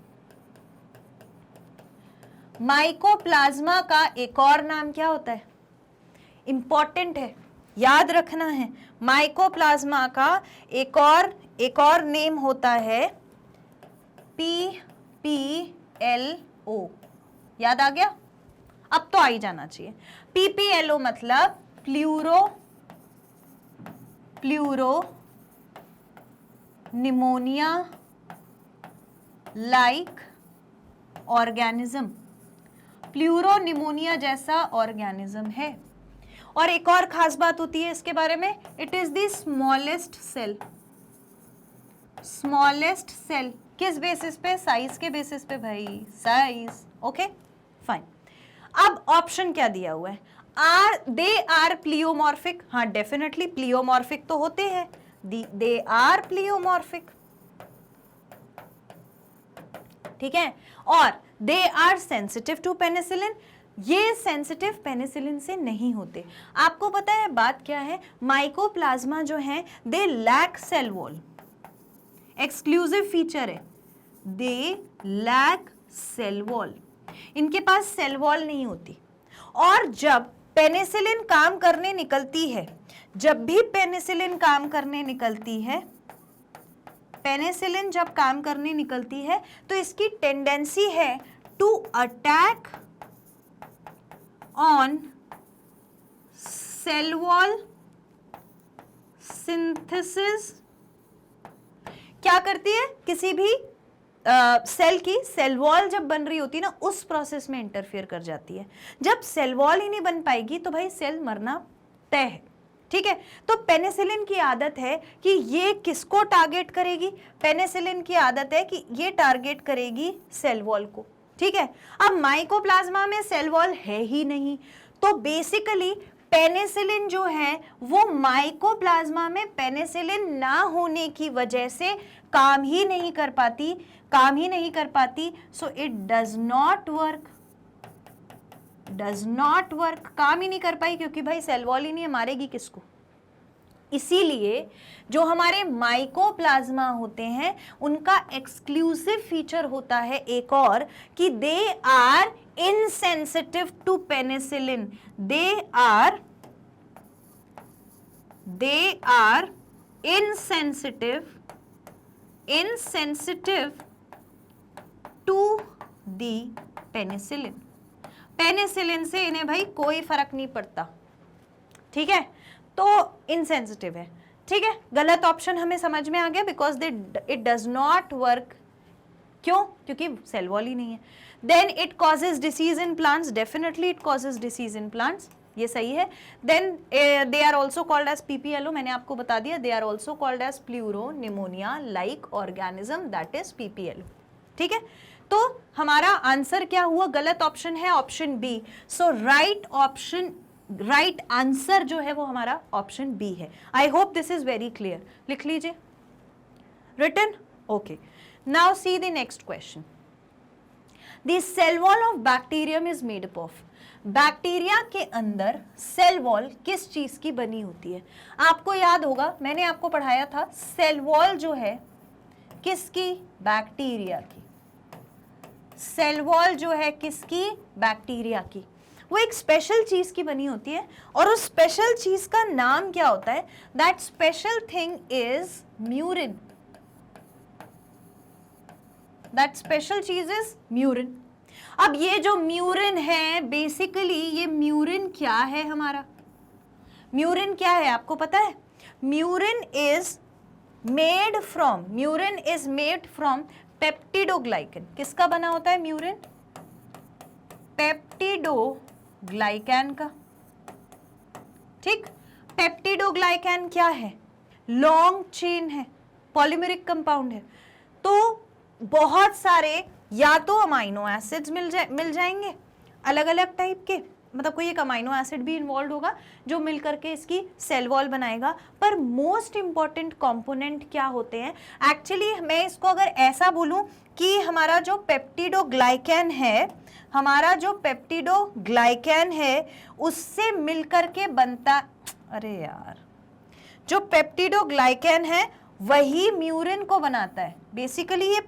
माइकोप्लाज्मा का एक और नाम क्या होता है, इंपॉर्टेंट है, याद रखना है। माइकोप्लाज्मा का एक और नेम होता है PPLO। याद आ गया, अब तो आ ही जाना चाहिए। PPLO मतलब pleuro pneumonia like organism, pleuro pneumonia जैसा ऑर्गेनिज्म है। और एक और खास बात होती है इसके बारे में, it is the smallest cell. किस बेसिस पे, साइज के बेसिस पे भाई, साइज। Okay fine. अब ऑप्शन क्या दिया हुआ है, दे आर प्लियोमॉर्फिक। हाँ डेफिनेटली प्लियोमॉर्फिक तो होते हैं, दे आर प्लियोमॉर्फिक। ठीक है, और they are sensitive to penicillin, ये सेंसिटिव पेनिसिलिन से नहीं होते। आपको पता है बात क्या है, माइकोप्लाज्मा जो है they lack cell wall, exclusive feature है, दे लैक सेल वॉल, इनके पास सेल वॉल नहीं होती। और जब पेनिसिलिन काम करने निकलती है, जब भी पेनिसिलिन काम करने निकलती है, पेनिसिलिन जब काम करने निकलती है तो इसकी टेंडेंसी है to attack on cell wall synthesis. क्या करती है, किसी भी सेल की सेल वॉल जब बन रही होती है ना, उस प्रोसेस में इंटरफेयर कर जाती है। जब सेल वॉल ही नहीं बन पाएगी तो भाई सेल मरना तय है, ठीक है। तो पेनिसिलिन की आदत है कि ये किसको टारगेट करेगी, पेनिसिलिन की आदत है कि ये टारगेट करेगी सेल वॉल को, ठीक है। अब माइकोप्लाज्मा में सेल वॉल है ही नहीं, तो बेसिकली पेनिसिलिन जो है वो माइकोप्लाज्मा में पेनिसिलिन ना होने की वजह से काम ही नहीं कर पाती, so it does not work, काम ही नहीं कर पाई, क्योंकि भाई सेल वॉल ही नहीं है, मारेगी किसको। इसीलिए जो हमारे माइकोप्लाज्मा होते हैं उनका एक्सक्लूसिव फीचर होता है एक और, कि they are insensitive to penicillin, they are insensitive to the penicillin। Penicillin से इन्हें भाई कोई फर्क नहीं पड़ता, ठीक है, तो इनसेंसिटिव है, ठीक है। गलत ऑप्शन हमें समझ में आ गया, because it does not work, क्यों, क्योंकि सेल वॉल ही नहीं है। Then it causes disease in plants, definitely it causes disease in plants, ये सही है। Then they are also called as PPLO, मैंने आपको बता दिया, they are also called as pleuropneumonia like organism, that is PPLO, ठीक है। तो हमारा आंसर क्या हुआ, गलत ऑप्शन है option B. So right answer जो है वो हमारा ऑप्शन बी है। I hope this is very clear, लिख लीजिए, written, okay. Now see the next question, the cell wall of bacterium is made up of. Bacteria के अंदर सेल वॉल किस चीज की बनी होती है। आपको याद होगा, मैंने आपको पढ़ाया था, सेल वॉल जो है किसकी, बैक्टीरिया की। सेल वॉल जो है किसकी, बैक्टीरिया की। वो एक स्पेशल चीज की बनी होती है, और उस स्पेशल चीज का नाम क्या होता है, that special thing is murein. That special चीज इज म्यूरिन। अब ये जो म्यूरिन है, बेसिकली ये म्यूरिन क्या है हमारा, म्यूरिन क्या है आपको पता है, murein is made from peptidoglycan. किसका बना होता है म्यूरिन, पेप्टिडोग्लाइकन का, ठीक। पेप्टिडोग्लाइकन क्या है, लॉन्ग चेन है, पॉलीमेरिक कंपाउंड है। तो बहुत सारे या तो अमाइनो एसिड्स मिल जाएंगे अलग अलग टाइप के, मतलब कोई एक अमाइनो एसिड भी इन्वॉल्व होगा जो मिल करके इसकी सेल वॉल बनाएगा। पर मोस्ट इंपॉर्टेंट कंपोनेंट क्या होते हैं, एक्चुअली मैं इसको अगर ऐसा बोलूं कि हमारा जो पेप्टिडोग्लाइकन है, उससे मिल करके बनता, अरे यार, जो पेप्टिडोग्लाइकन है वही म्यूरिन को बनाता है। बेसिकली ये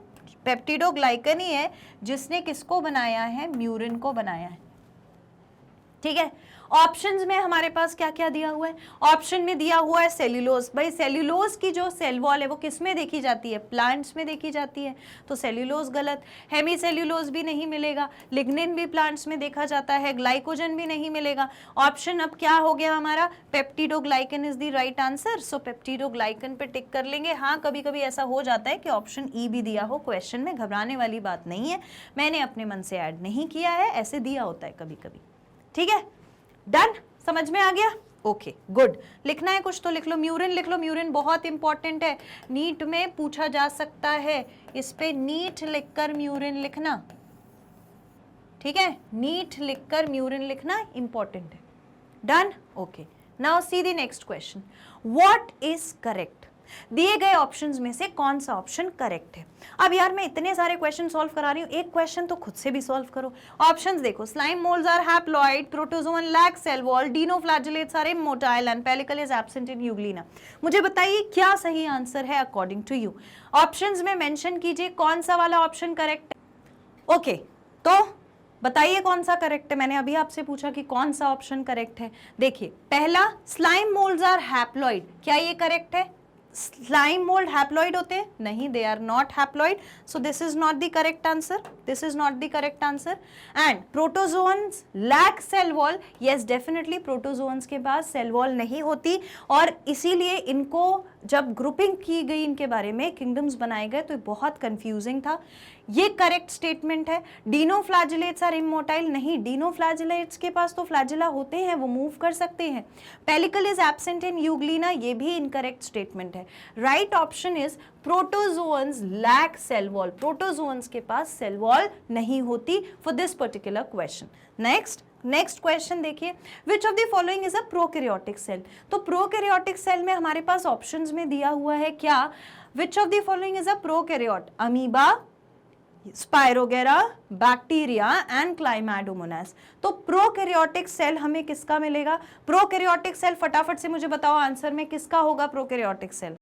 पेप्टिडोग्लाइकन ही है जिसने किसको बनाया है, म्यूरिन को बनाया है, ठीक है। ऑप्शंस में हमारे पास क्या क्या दिया हुआ है, ऑप्शन में दिया हुआ है सेल्यूलोज। भाई सेल्यूलोज की जो सेल वॉल है वो किस में देखी जाती है, प्लांट्स में देखी जाती है, तो सेल्यूलोज गलत। हेमी सेल्यूलोज भी नहीं मिलेगा, लिग्निन भी प्लांट्स में देखा जाता है, ग्लाइकोजन भी नहीं मिलेगा। ऑप्शन अब क्या हो गया हमारा, peptidoglycan is the right answer. So peptidoglycan पे टिक कर लेंगे। हाँ, कभी कभी ऐसा हो जाता है कि ऑप्शन ई भी दिया हो क्वेश्चन में, घबराने वाली बात नहीं है, मैंने अपने मन से ऐड नहीं किया है, ऐसे दिया होता है कभी कभी, ठीक है। डन, समझ में आ गया, ओके गुड। लिखना है कुछ तो लिख लो, म्यूरिन लिख लो, म्यूरिन बहुत इंपॉर्टेंट है, नीट में पूछा जा सकता है, इस पे नीट लिखकर म्यूरिन लिखना, ठीक है, नीट लिखकर म्यूरिन लिखना इंपॉर्टेंट है। Done, okay. Now see the next question, what is correct. दिए गए ऑप्शंस में से कौन सा ऑप्शन करेक्ट है। अब यार मैं इतने सारे क्वेश्चन सॉल्व करा रही हूँ, एक क्वेश्चन तो खुद से भी सॉल्व करो। ऑप्शंस देखो, slime moulds are haploid, protozoan lack cell wall, dinoflagellates are immotile and pellicle is absent in Euglena. मुझे बताइए क्या सही आंसर है अकॉर्डिंग टू यू। ऑप्शंस में मेंशन कीजिए कौन सा वाला ऑप्शन करेक्ट है। ओके, तो बताइए कौन सा करेक्ट है। मैंने अभी आपसे पूछा कि कौन सा ऑप्शन करेक्ट है। देखिए पहला, स्लाइम मोल्ड्स आर हैप्लॉइड, क्या ये करेक्ट है? स्लाइम मोल्ड हैप्लॉइड होते हैं? नहीं, they are not haploid, so this is not the correct answer, this is not the correct answer. And protozoans lack cell wall, yes definitely protozoans के पास cell wall नहीं होती, और इसीलिए इनको जब ग्रुपिंग की गई इनके बारे में, किंगडम्स बनाए गए, तो बहुत कंफ्यूजिंग था। ये करेक्ट स्टेटमेंट है। डीनोफ्लैजिलेट्स आर इमोर्टाइल, नहीं, डीनोफ्लैजिलेट्स के पास तो फ्लैजिला होते हैं, वो मूव कर सकते हैं। Pellicle is absent in Euglena, ये भी इनकरेक्ट स्टेटमेंट है। Right option is protozoans lack cell wall, protozoans के पास सेल वॉल नहीं होती for this particular question. Next question देखिए, which of the following is a prokaryotic cell. तो prokaryotic cell में हमारे पास ऑप्शंस में दिया हुआ है क्या, which of the following is a prokaryote, amoeba, spirogyra, bacteria and chlamydomonas. तो प्रोकैरियोटिक सेल हमें किसका मिलेगा? प्रोकैरियोटिक सेल फटाफट से मुझे बताओ आंसर में किसका होगा प्रोकैरियोटिक सेल।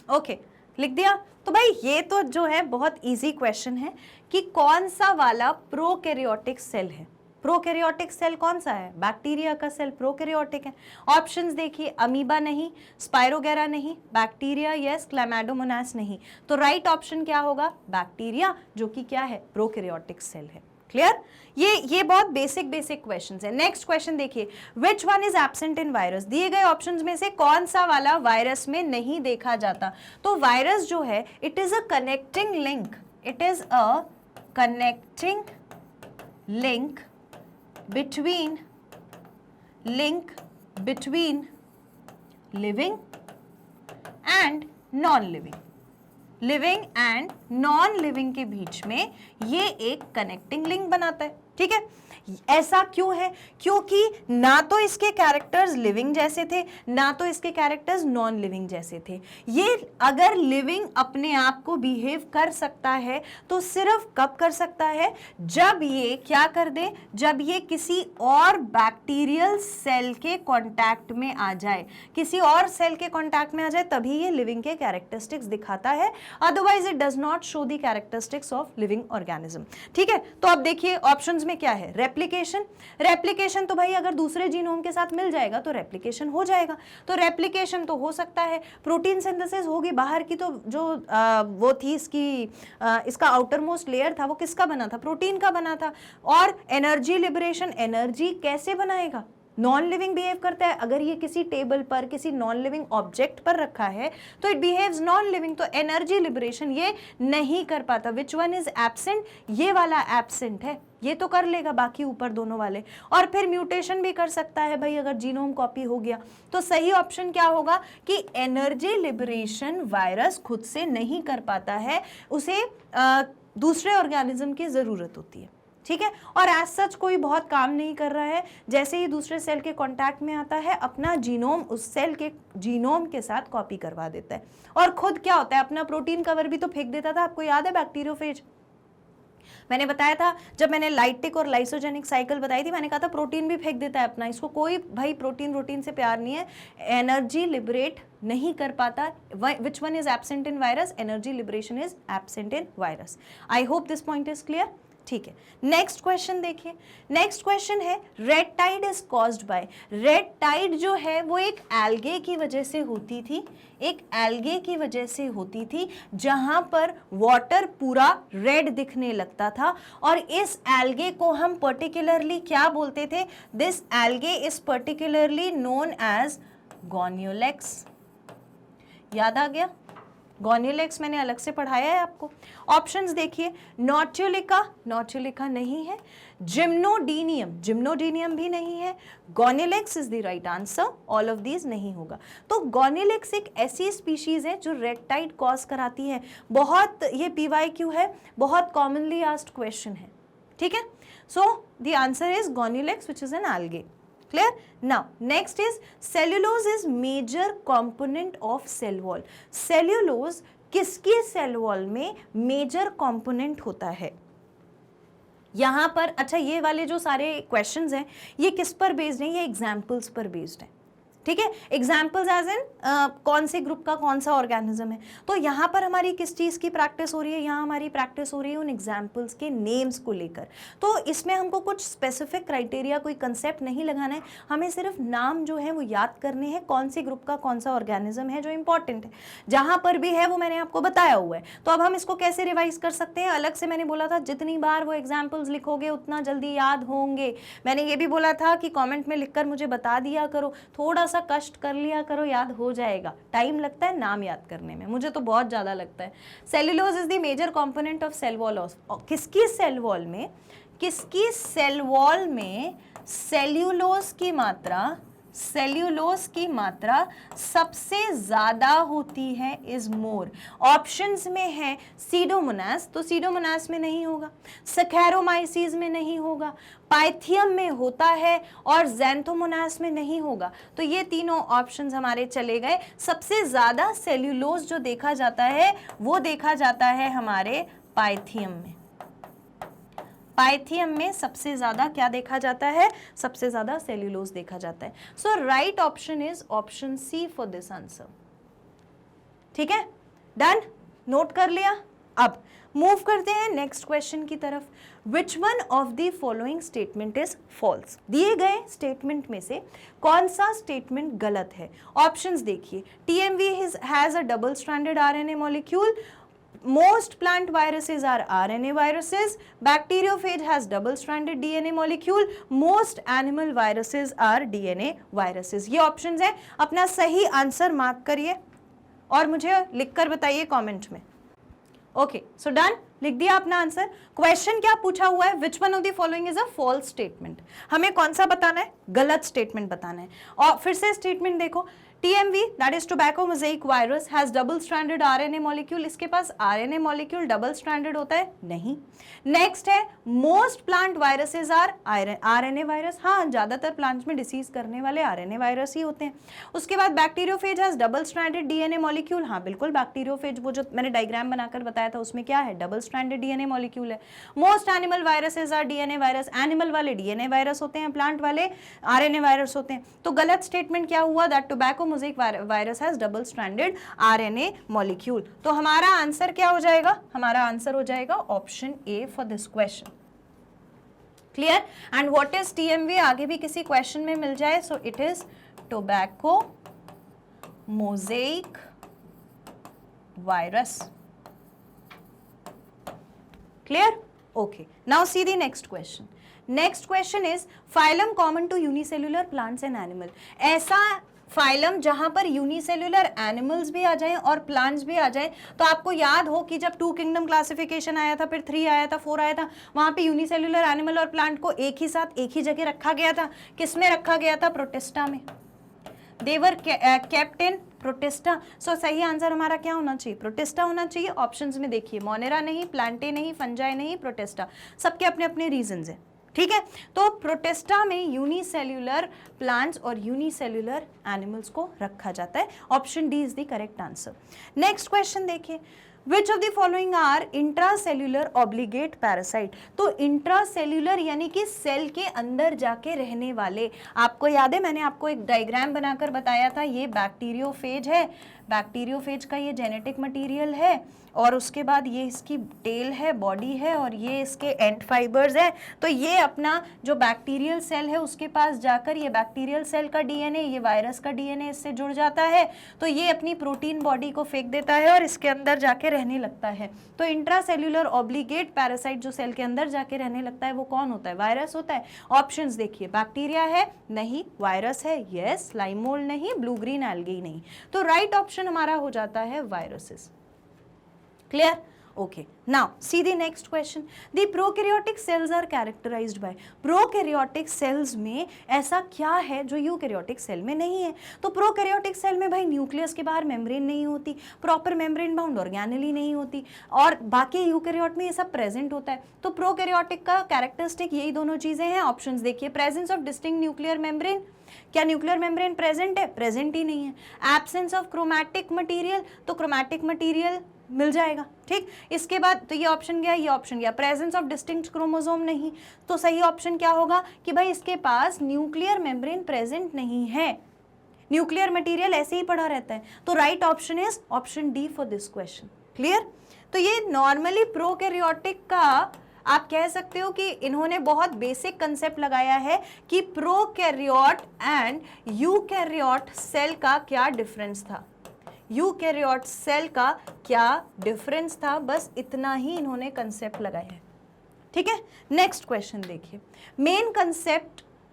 ओके, लिख दिया। तो भाई ये तो जो है बहुत इजी क्वेश्चन है कि कौन सा वाला प्रोकैरियोटिक सेल है। प्रोकैरियोटिक सेल कौन सा है? बैक्टीरिया का सेल प्रोकैरियोटिक है। ऑप्शंस देखिए, अमीबा नहीं, स्पायरोगेरा नहीं, बैक्टीरिया यस, क्लैमाइडोमोनास नहीं। तो राइट ऑप्शन क्या होगा? बैक्टीरिया, जो कि क्या है? प्रोकैरियोटिक सेल है। क्लियर? ये बहुत बेसिक क्वेश्चंस है। नेक्स्ट क्वेश्चन देखिए, विच one is absent in virus. दिए गए ऑप्शंस में से कौन सा वाला वायरस में नहीं देखा जाता? तो वायरस जो है, it is a connecting link, it is a connecting link between living and non-living, living and non living के बीच में ये एक कनेक्टिंग लिंक बनाता है। ठीक है, ऐसा क्यों है? क्योंकि ना तो इसके कैरेक्टर्स लिविंग जैसे थे, ना तो इसके कैरेक्टर्स नॉन लिविंग जैसे थे। ये अगर लिविंग अपने आप को बिहेव कर सकता है तो सिर्फ कब कर सकता है? जब ये क्या कर दे, जब ये किसी और बैक्टीरियल सेल के कांटेक्ट में आ जाए, किसी और सेल के कांटेक्ट में आ जाए, तभी ये लिविंग के कैरेक्टरिस्टिक्स दिखाता है, otherwise it does not show the characteristics of living organism. ठीक है, तो अब देखिए ऑप्शंस में क्या है? रेप्लिकेशन तो भाई अगर दूसरे जीनोम के साथ मिल जाएगा तो रेप्लिकेशन हो जाएगा, तो रेप्लिकेशन तो हो सकता है। प्रोटीन सिंथेसिस होगी, बाहर की तो जो वो थी इसका आउटर मोस्ट लेयर था, वो किसका बना था? प्रोटीन का बना था। और एनर्जी लिबरेशन, एनर्जी कैसे बनाएगा? नॉन लिविंग बिहेव करता है, अगर ये किसी टेबल पर किसी नॉन लिविंग ऑब्जेक्ट पर रखा है तो इट बिहेव्स नॉन लिविंग, तो एनर्जी लिबरेशन ये नहीं कर पाता। Which one is absent? ये वाला एब्सेंट है, ये तो कर लेगा, बाकी ऊपर दोनों वाले। और फिर म्यूटेशन भी कर सकता है भाई, अगर जीनोम कॉपी हो गया। तो सही ऑप्शन क्या होगा कि एनर्जी लिबरेशन वायरस खुद से नहीं कर पाता है, उसे दूसरे ऑर्गेनिज्म की जरूरत होती है। ठीक है, और एज सच कोई बहुत काम नहीं कर रहा है, जैसे ही दूसरे सेल के कांटेक्ट में आता है अपना जीनोम उस सेल के जीनोम के साथ कॉपी करवा देता है, और खुद क्या होता है, अपना प्रोटीन कवर भी तो फेंक देता था। आपको याद है बैक्टीरियोफेज? मैंने बताया था, जब मैंने लाइटिक और लाइसोजेनिक साइकिल बताई थी, मैंने कहा था प्रोटीन भी फेंक देता है अपना, इसको कोई भाई प्रोटीन से प्यार नहीं है, एनर्जी लिबरेट नहीं कर पाता। Which one is absent in virus? Energy liberation is absent in virus. I hope this point is clear. ठीक है, नेक्स्ट क्वेश्चन देखिए। नेक्स्ट क्वेश्चन है, red tide is caused by. Red tide जो है वो एक एल्गे की वजह से होती थी, एक एल्गे की वजह से होती थी, जहां पर वाटर पूरा रेड दिखने लगता था, और इस एल्गे को हम पर्टिकुलरली क्या बोलते थे? This algae is particularly known as Gonyaulax. याद आ गया? गोनियोलेक्स मैंने अलग से पढ़ाया है आपको। ऑप्शंस देखिए, नॉर्चुलिका नहीं है, जिम्नोडीनियम भी नहीं है, Gonyaulax is the right answer, all of these नहीं होगा। तो गोनियोलेक्स एक ऐसी स्पीशीज है जो रेड टाइड कॉज कराती है। बहुत ये PYQ है, बहुत कॉमनली आस्क्ड क्वेश्चन है। ठीक है, so the answer is Gonyaulax which is an algae. Clear? Now next is cellulose is major component of cell wall. Cellulose किसकी सेल वॉल में मेजर कंपोनेंट होता है? यहां पर अच्छा, ये वाले जो सारे क्वेश्चंस हैं ये किस पर बेस्ड हैं? ये एग्जाम्पल्स पर बेस्ड है। ठीक है, एग्जाम्पल्स एज इन कौन से ग्रुप का कौन सा ऑर्गेनिज्म है। तो यहाँ पर हमारी किस चीज़ की प्रैक्टिस हो रही है, यहाँ हमारी प्रैक्टिस हो रही है उन एग्जाम्पल्स के नेम्स को लेकर। तो इसमें हमको कुछ स्पेसिफिक क्राइटेरिया, कोई कंसेप्ट नहीं लगाना है, हमें सिर्फ नाम जो है वो याद करने हैं, कौन से ग्रुप का कौन सा ऑर्गेनिज्म है जो इंपॉर्टेंट है, जहाँ पर भी है वो मैंने आपको बताया हुआ है। तो अब हम इसको कैसे रिवाइज कर सकते हैं, अलग से मैंने बोला था जितनी बार वो एग्जाम्पल्स लिखोगे उतना जल्दी याद होंगे। मैंने ये भी बोला था कि कॉमेंट में लिखकर मुझे बता दिया करो, थोड़ा सा कष्ट कर लिया करो, याद हो जाएगा। टाइम लगता है नाम याद करने में, मुझे तो बहुत ज़्यादा लगता है। Cellulose is the major component of cell wall. किसकी सेल वॉल में, किसकी सेल वॉल में सेल्यूलोज की मात्रा सबसे ज्यादा होती है इज मोर। ऑप्शंस में है सीडोमोनास, तो सीडोमोनास में नहीं होगा, सैकेरोमाइसीज में नहीं होगा, पाइथियम में होता है और ज़ैंथोमोनास में नहीं होगा। तो ये तीनों ऑप्शंस हमारे चले गए। सबसे ज्यादा सेल्यूलोज जो देखा जाता है वो देखा जाता है हमारे पाइथियम में। पाइथियम में सबसे ज्यादा क्या देखा जाता है, सबसे ज्यादा सेल्यूलोज देखा जाता है। So right option is option C for this answer. ठीक है, डन, नोट कर लिया। अब मूव करते हैं नेक्स्ट क्वेश्चन की तरफ। Which one of the following statement is false. दिए गए स्टेटमेंट में से कौन सा स्टेटमेंट गलत है। ऑप्शंस देखिए, TMV has a double stranded RNA molecule, most plant viruses are RNA viruses, bacteriophage has double stranded DNA molecule, most animal viruses are DNA viruses। ये ऑप्शंस हैं, अपना सही आंसर मार्क करिए और मुझे लिखकर बताइए कमेंट में। ओके, सो डन, लिख दिया अपना आंसर। क्वेश्चन क्या पूछा हुआ है, which one of the following is a false statement. हमें कौन सा बताना है, गलत स्टेटमेंट बताना है। और फिर से स्टेटमेंट देखो, TMV that is tobacco mosaic virus has double stranded RNA molecule। इसके पास RNA molecule double stranded होता है, नहीं। नेक्स्ट है most plant viruses are RNA virus। हाँ, ज्यादातर प्लांट्स में डिसीज करने वाले RNA वायरस ही होते हैं। उसके बाद bacteriophage has double stranded DNA molecule। हाँ बिल्कुल, बैक्टीरियोफेज वो जो मैंने डायग्राम बनाकर बताया था उसमें क्या है, डबल स्ट्रैंडेड DNA molecule है। Most animal viruses are DNA virus. Animal वाले DNA वायरस होते हैं, प्लांट वाले RNA वायरस होते हैं। तो गलत स्टेटमेंट क्या हुआ, that tobacco mosaic virus has double stranded RNA molecule. तो हमारा आंसर क्या हो जाएगा, हमारा आंसर हो जाएगा option A for this question. Clear. And what is TMV, आगे भी किसी क्वेश्चन में मिल जाए, so it is tobacco mosaic virus. Clear, okay. Now see the next question. Next question is phylum common to unicellular plants and animal. ऐसा phylum जहां पर unicellular animals भी आ जाएं और प्लांट्स भी आ जाएं। तो आपको याद हो कि जब 2 किंगडम क्लासिफिकेशन आया था, फिर 3 आया था, 4 आया था, वहां पे यूनिसेल्युलर एनिमल और प्लांट को एक ही साथ एक ही जगह रखा गया था। किसमें रखा गया था, प्रोटिस्टा में। देवर केप्ट इन प्रोटिस्टा। सो सही आंसर हमारा क्या होना चाहिए, प्रोटिस्टा होना चाहिए। ऑप्शंस में देखिए, मोनेरा नहीं, प्लांटे नहीं, फंजाई नहीं, प्रोटिस्टा। सबके अपने अपने रीजंस हैं, ठीक है। तो प्रोटिस्टा में यूनिसेल्युलर प्लांट्स और यूनिसेल्युलर एनिमल्स को रखा जाता है। Option D is the correct answer. Next question देखिए, which of the following are intracellular obligate parasite. तो इंट्रासेल्युलर यानी कि सेल के अंदर जाके रहने वाले। आपको याद है मैंने आपको एक डायग्राम बनाकर बताया था, ये बैक्टीरियोफेज है, बैक्टीरियोफेज का ये जेनेटिक मटेरियल है और उसके बाद ये इसकी टेल है, बॉडी है और ये इसके एंड फाइबर्स है। तो ये अपना जो बैक्टीरियल सेल है उसके पास जाकर ये बैक्टीरियल सेल का DNA, ये वायरस का DNA इससे जुड़ जाता है। तो ये अपनी प्रोटीन बॉडी को फेंक देता है और इसके अंदर जाके रहने लगता है। तो इंट्रासेल्युलर ऑब्लिगेट पैरासाइट जो सेल के अंदर जाके रहने लगता है वो कौन होता है, वायरस होता है। ऑप्शंस देखिए, बैक्टीरिया है, नहीं। वायरस है, यस। लाइम मोल्ड नहीं, ब्लू ग्रीन एल्गी नहीं। तो राइट ऑप्शन हमारा हो जाता है viruses. Clear? Okay. Now see the next question. The prokaryotic cells are characterized by। prokaryotic cells में ऐसा क्या है जो यूकैरियोटिक सेल में नहीं है। तो प्रोकैरियोटिक सेल में भाई न्यूक्लियस के बाहर मेम्ब्रेन नहीं होती, प्रॉपर मेम्ब्रेन बाउंड ऑर्गेनेली नहीं होती, और बाकी यूकैरियोट में ये सब प्रेजेंट होता है। तो प्रोकैरियोटिक का कैरेक्टरिस्टिक यही दोनों चीजें हैं। ऑप्शंस देखिए, presence of distinct nuclear membrane. क्या न्यूक्लियर मेम्ब्रेन प्रेजेंट है, प्रेजेंट ही नहीं है। एब्सेंस ऑफ क्रोमैटिक मटेरियल, तो क्रोमैटिक मटेरियल मिल जाएगा, ठीक। इसके बाद तो ये ऑप्शन गया, ये ऑप्शन गया। प्रेजेंस ऑफ डिस्टिंक्ट क्रोमोसोम नहीं, तो सही ऑप्शन क्या होगा कि भाई इसके पास न्यूक्लियर मेम्ब्रेन प्रेजेंट नहीं है। न्यूक्लियर मटेरियल ऐसे ही पड़ा रहता है। तो right option is option D for this question. Clear? तो ये नॉर्मली प्रोकैरियोटिक का आप कह सकते हो कि इन्होंने बहुत बेसिक कंसेप्ट लगाया है कि प्रोकैरियोट एंड यूकैरियोट सेल का क्या डिफरेंस था, यूकैरियोट सेल का क्या डिफरेंस था, बस इतना ही इन्होंने कंसेप्ट लगाया है। ठीक है, नेक्स्ट क्वेश्चन देखिए।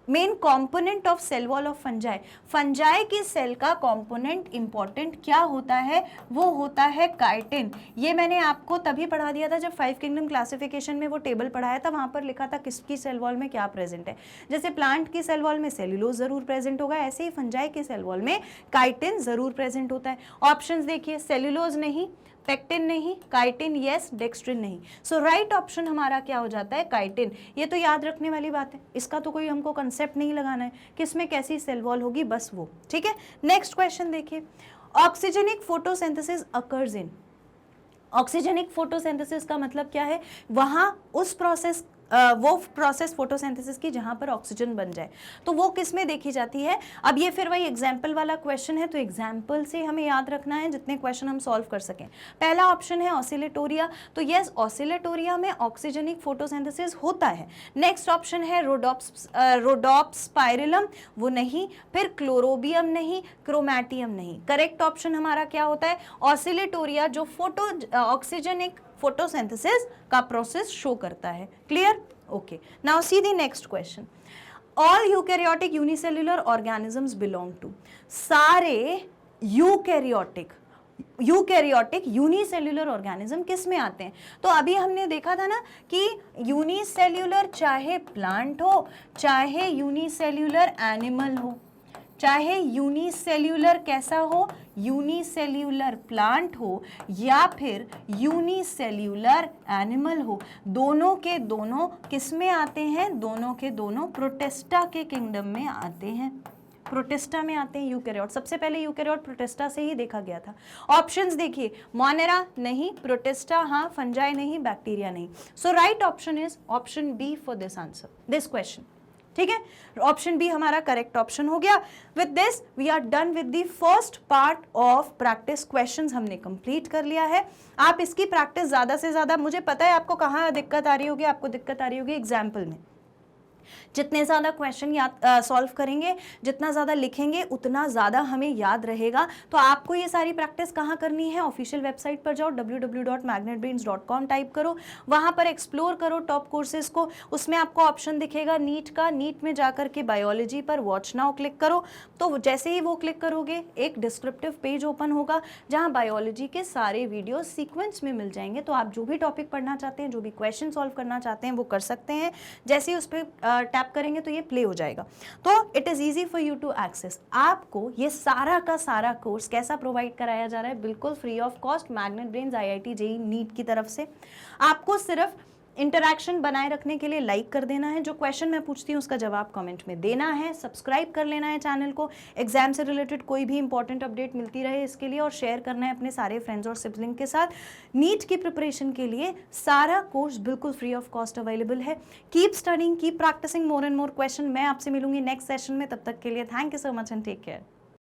Main component of cell wall of fungi, fungi की सेल का कंपोनेंट इंपॉर्टेंट क्या होता है, वो होता है काइटिन। ये मैंने आपको तभी पढ़ा दिया था जब 5 किंगडम क्लासिफिकेशन में वो टेबल पढ़ाया था, वहां पर लिखा था किसकी सेल वॉल में क्या प्रेजेंट है। जैसे प्लांट की सेल वॉल में सेल्यूलोज जरूर प्रेजेंट होगा, ऐसे ही फंजाई की सेल वॉल में काइटिन जरूर प्रेजेंट होता है। ऑप्शंस देखिए, सेल्यूलोज नहीं, पेक्टिन नहीं, काइटिन यस, डेक्स्ट्रिन नहीं। सो राइट ऑप्शन हमारा क्या हो जाता है, काइटिन। ये तो याद रखने वाली बात है, इसका तो कोई हमको कंसेप्ट नहीं लगाना है कि इसमें कैसी सेल वॉल होगी, बस वो। ठीक है, नेक्स्ट क्वेश्चन देखिए। Oxygenic photosynthesis occurs in, oxygenic photosynthesis का मतलब क्या है, वहां उस प्रोसेस वो प्रोसेस फोटोसिंथेसिस की जहां पर ऑक्सीजन बन जाए, तो वो किस में देखी जाती है। अब ये फिर वही एग्जाम्पल वाला क्वेश्चन है, तो एग्जाम्पल से हमें याद रखना है जितने क्वेश्चन हम सॉल्व कर सकें। पहला ऑप्शन है ऑसिलेटोरिया, तो यस ऑसिलेटोरिया में ऑक्सीजनिक फोटोसिंथेसिस होता है। नेक्स्ट ऑप्शन है रोडोप्सपाइरिलम, वो नहीं। फिर क्लोरोबियम नहीं, क्रोमैटियम नहीं। करेक्ट ऑप्शन हमारा क्या होता है, ऑसिलेटोरिया, जो ऑक्सीजनिक फोटोसिंथेसिस का प्रोसेस शो करता है। Clear? Okay, now see the next question. All eukaryotic unicellular organisms belong to, सारे यूकैरियोटिक यूनिसेल्युलर ऑर्गेनिज्म किस में आते हैं। तो अभी हमने देखा था ना कि यूनिसेल्युलर चाहे प्लांट हो, चाहे यूनिसेल्युलर एनिमल हो, चाहे यूनिसेल्युलर कैसा हो, यूनिसेल्युलर प्लांट हो या फिर यूनिसेल्युलर एनिमल हो, दोनों के दोनों किस में आते हैं, दोनों के दोनों प्रोटिस्टा के किंगडम में आते हैं, प्रोटिस्टा में आते हैं यूकैरियोट। सबसे पहले यूकैरियोट प्रोटिस्टा से ही देखा गया था। ऑप्शंस देखिए, मोनेरा नहीं, प्रोटिस्टा हाँ, फंजाई नहीं, बैक्टीरिया नहीं। So right option is option B for this answer, this question. ठीक है, ऑप्शन बी हमारा करेक्ट ऑप्शन हो गया। With this we are done with the first part of practice questions, हमने कंप्लीट कर लिया है। आप इसकी प्रैक्टिस ज्यादा से ज्यादा, मुझे पता है आपको कहाँ दिक्कत आ रही होगी, आपको दिक्कत आ रही होगी एग्जाम्पल में। जितने ज़्यादा क्वेश्चन याद सॉल्व करेंगे, जितना ज़्यादा लिखेंगे, उतना ज़्यादा हमें याद रहेगा। तो आपको ये सारी प्रैक्टिस कहाँ करनी है, ऑफिशियल वेबसाइट पर जाओ, www.magnetbrains.com टाइप करो, वहाँ पर एक्सप्लोर करो टॉप कोर्सेज को। उसमें आपको ऑप्शन दिखेगा नीट का, नीट में जाकर के बायोलॉजी पर वॉच नाउ क्लिक करो। तो जैसे ही वो क्लिक करोगे एक डिस्क्रिप्टिव पेज ओपन होगा जहाँ बायोलॉजी के सारे वीडियो सीक्वेंस में मिल जाएंगे। तो आप जो भी टॉपिक पढ़ना चाहते हैं, जो भी क्वेश्चन सॉल्व करना चाहते हैं, वो कर सकते हैं। जैसे ही उस पर टैप करेंगे तो ये प्ले हो जाएगा। तो it is easy for you to access. आपको ये सारा का सारा कोर्स कैसा प्रोवाइड कराया जा रहा है, बिल्कुल free of cost, magnet brains IIT JEE NEET की तरफ से। आपको सिर्फ इंटरैक्शन बनाए रखने के लिए लाइक कर देना है, जो क्वेश्चन मैं पूछती हूँ उसका जवाब कमेंट में देना है, सब्सक्राइब कर लेना है चैनल को, एग्जाम से रिलेटेड कोई भी इंपॉर्टेंट अपडेट मिलती रहे इसके लिए, और शेयर करना है अपने सारे फ्रेंड्स और सिबलिंग के साथ। नीट की प्रिपरेशन के लिए सारा कोर्स बिल्कुल फ्री ऑफ कॉस्ट अवेलेबल है। Keep studying, keep practising more and more question. मैं आपसे मिलूंगी नेक्स्ट सेशन में, तब तक के लिए thank you so much and take care.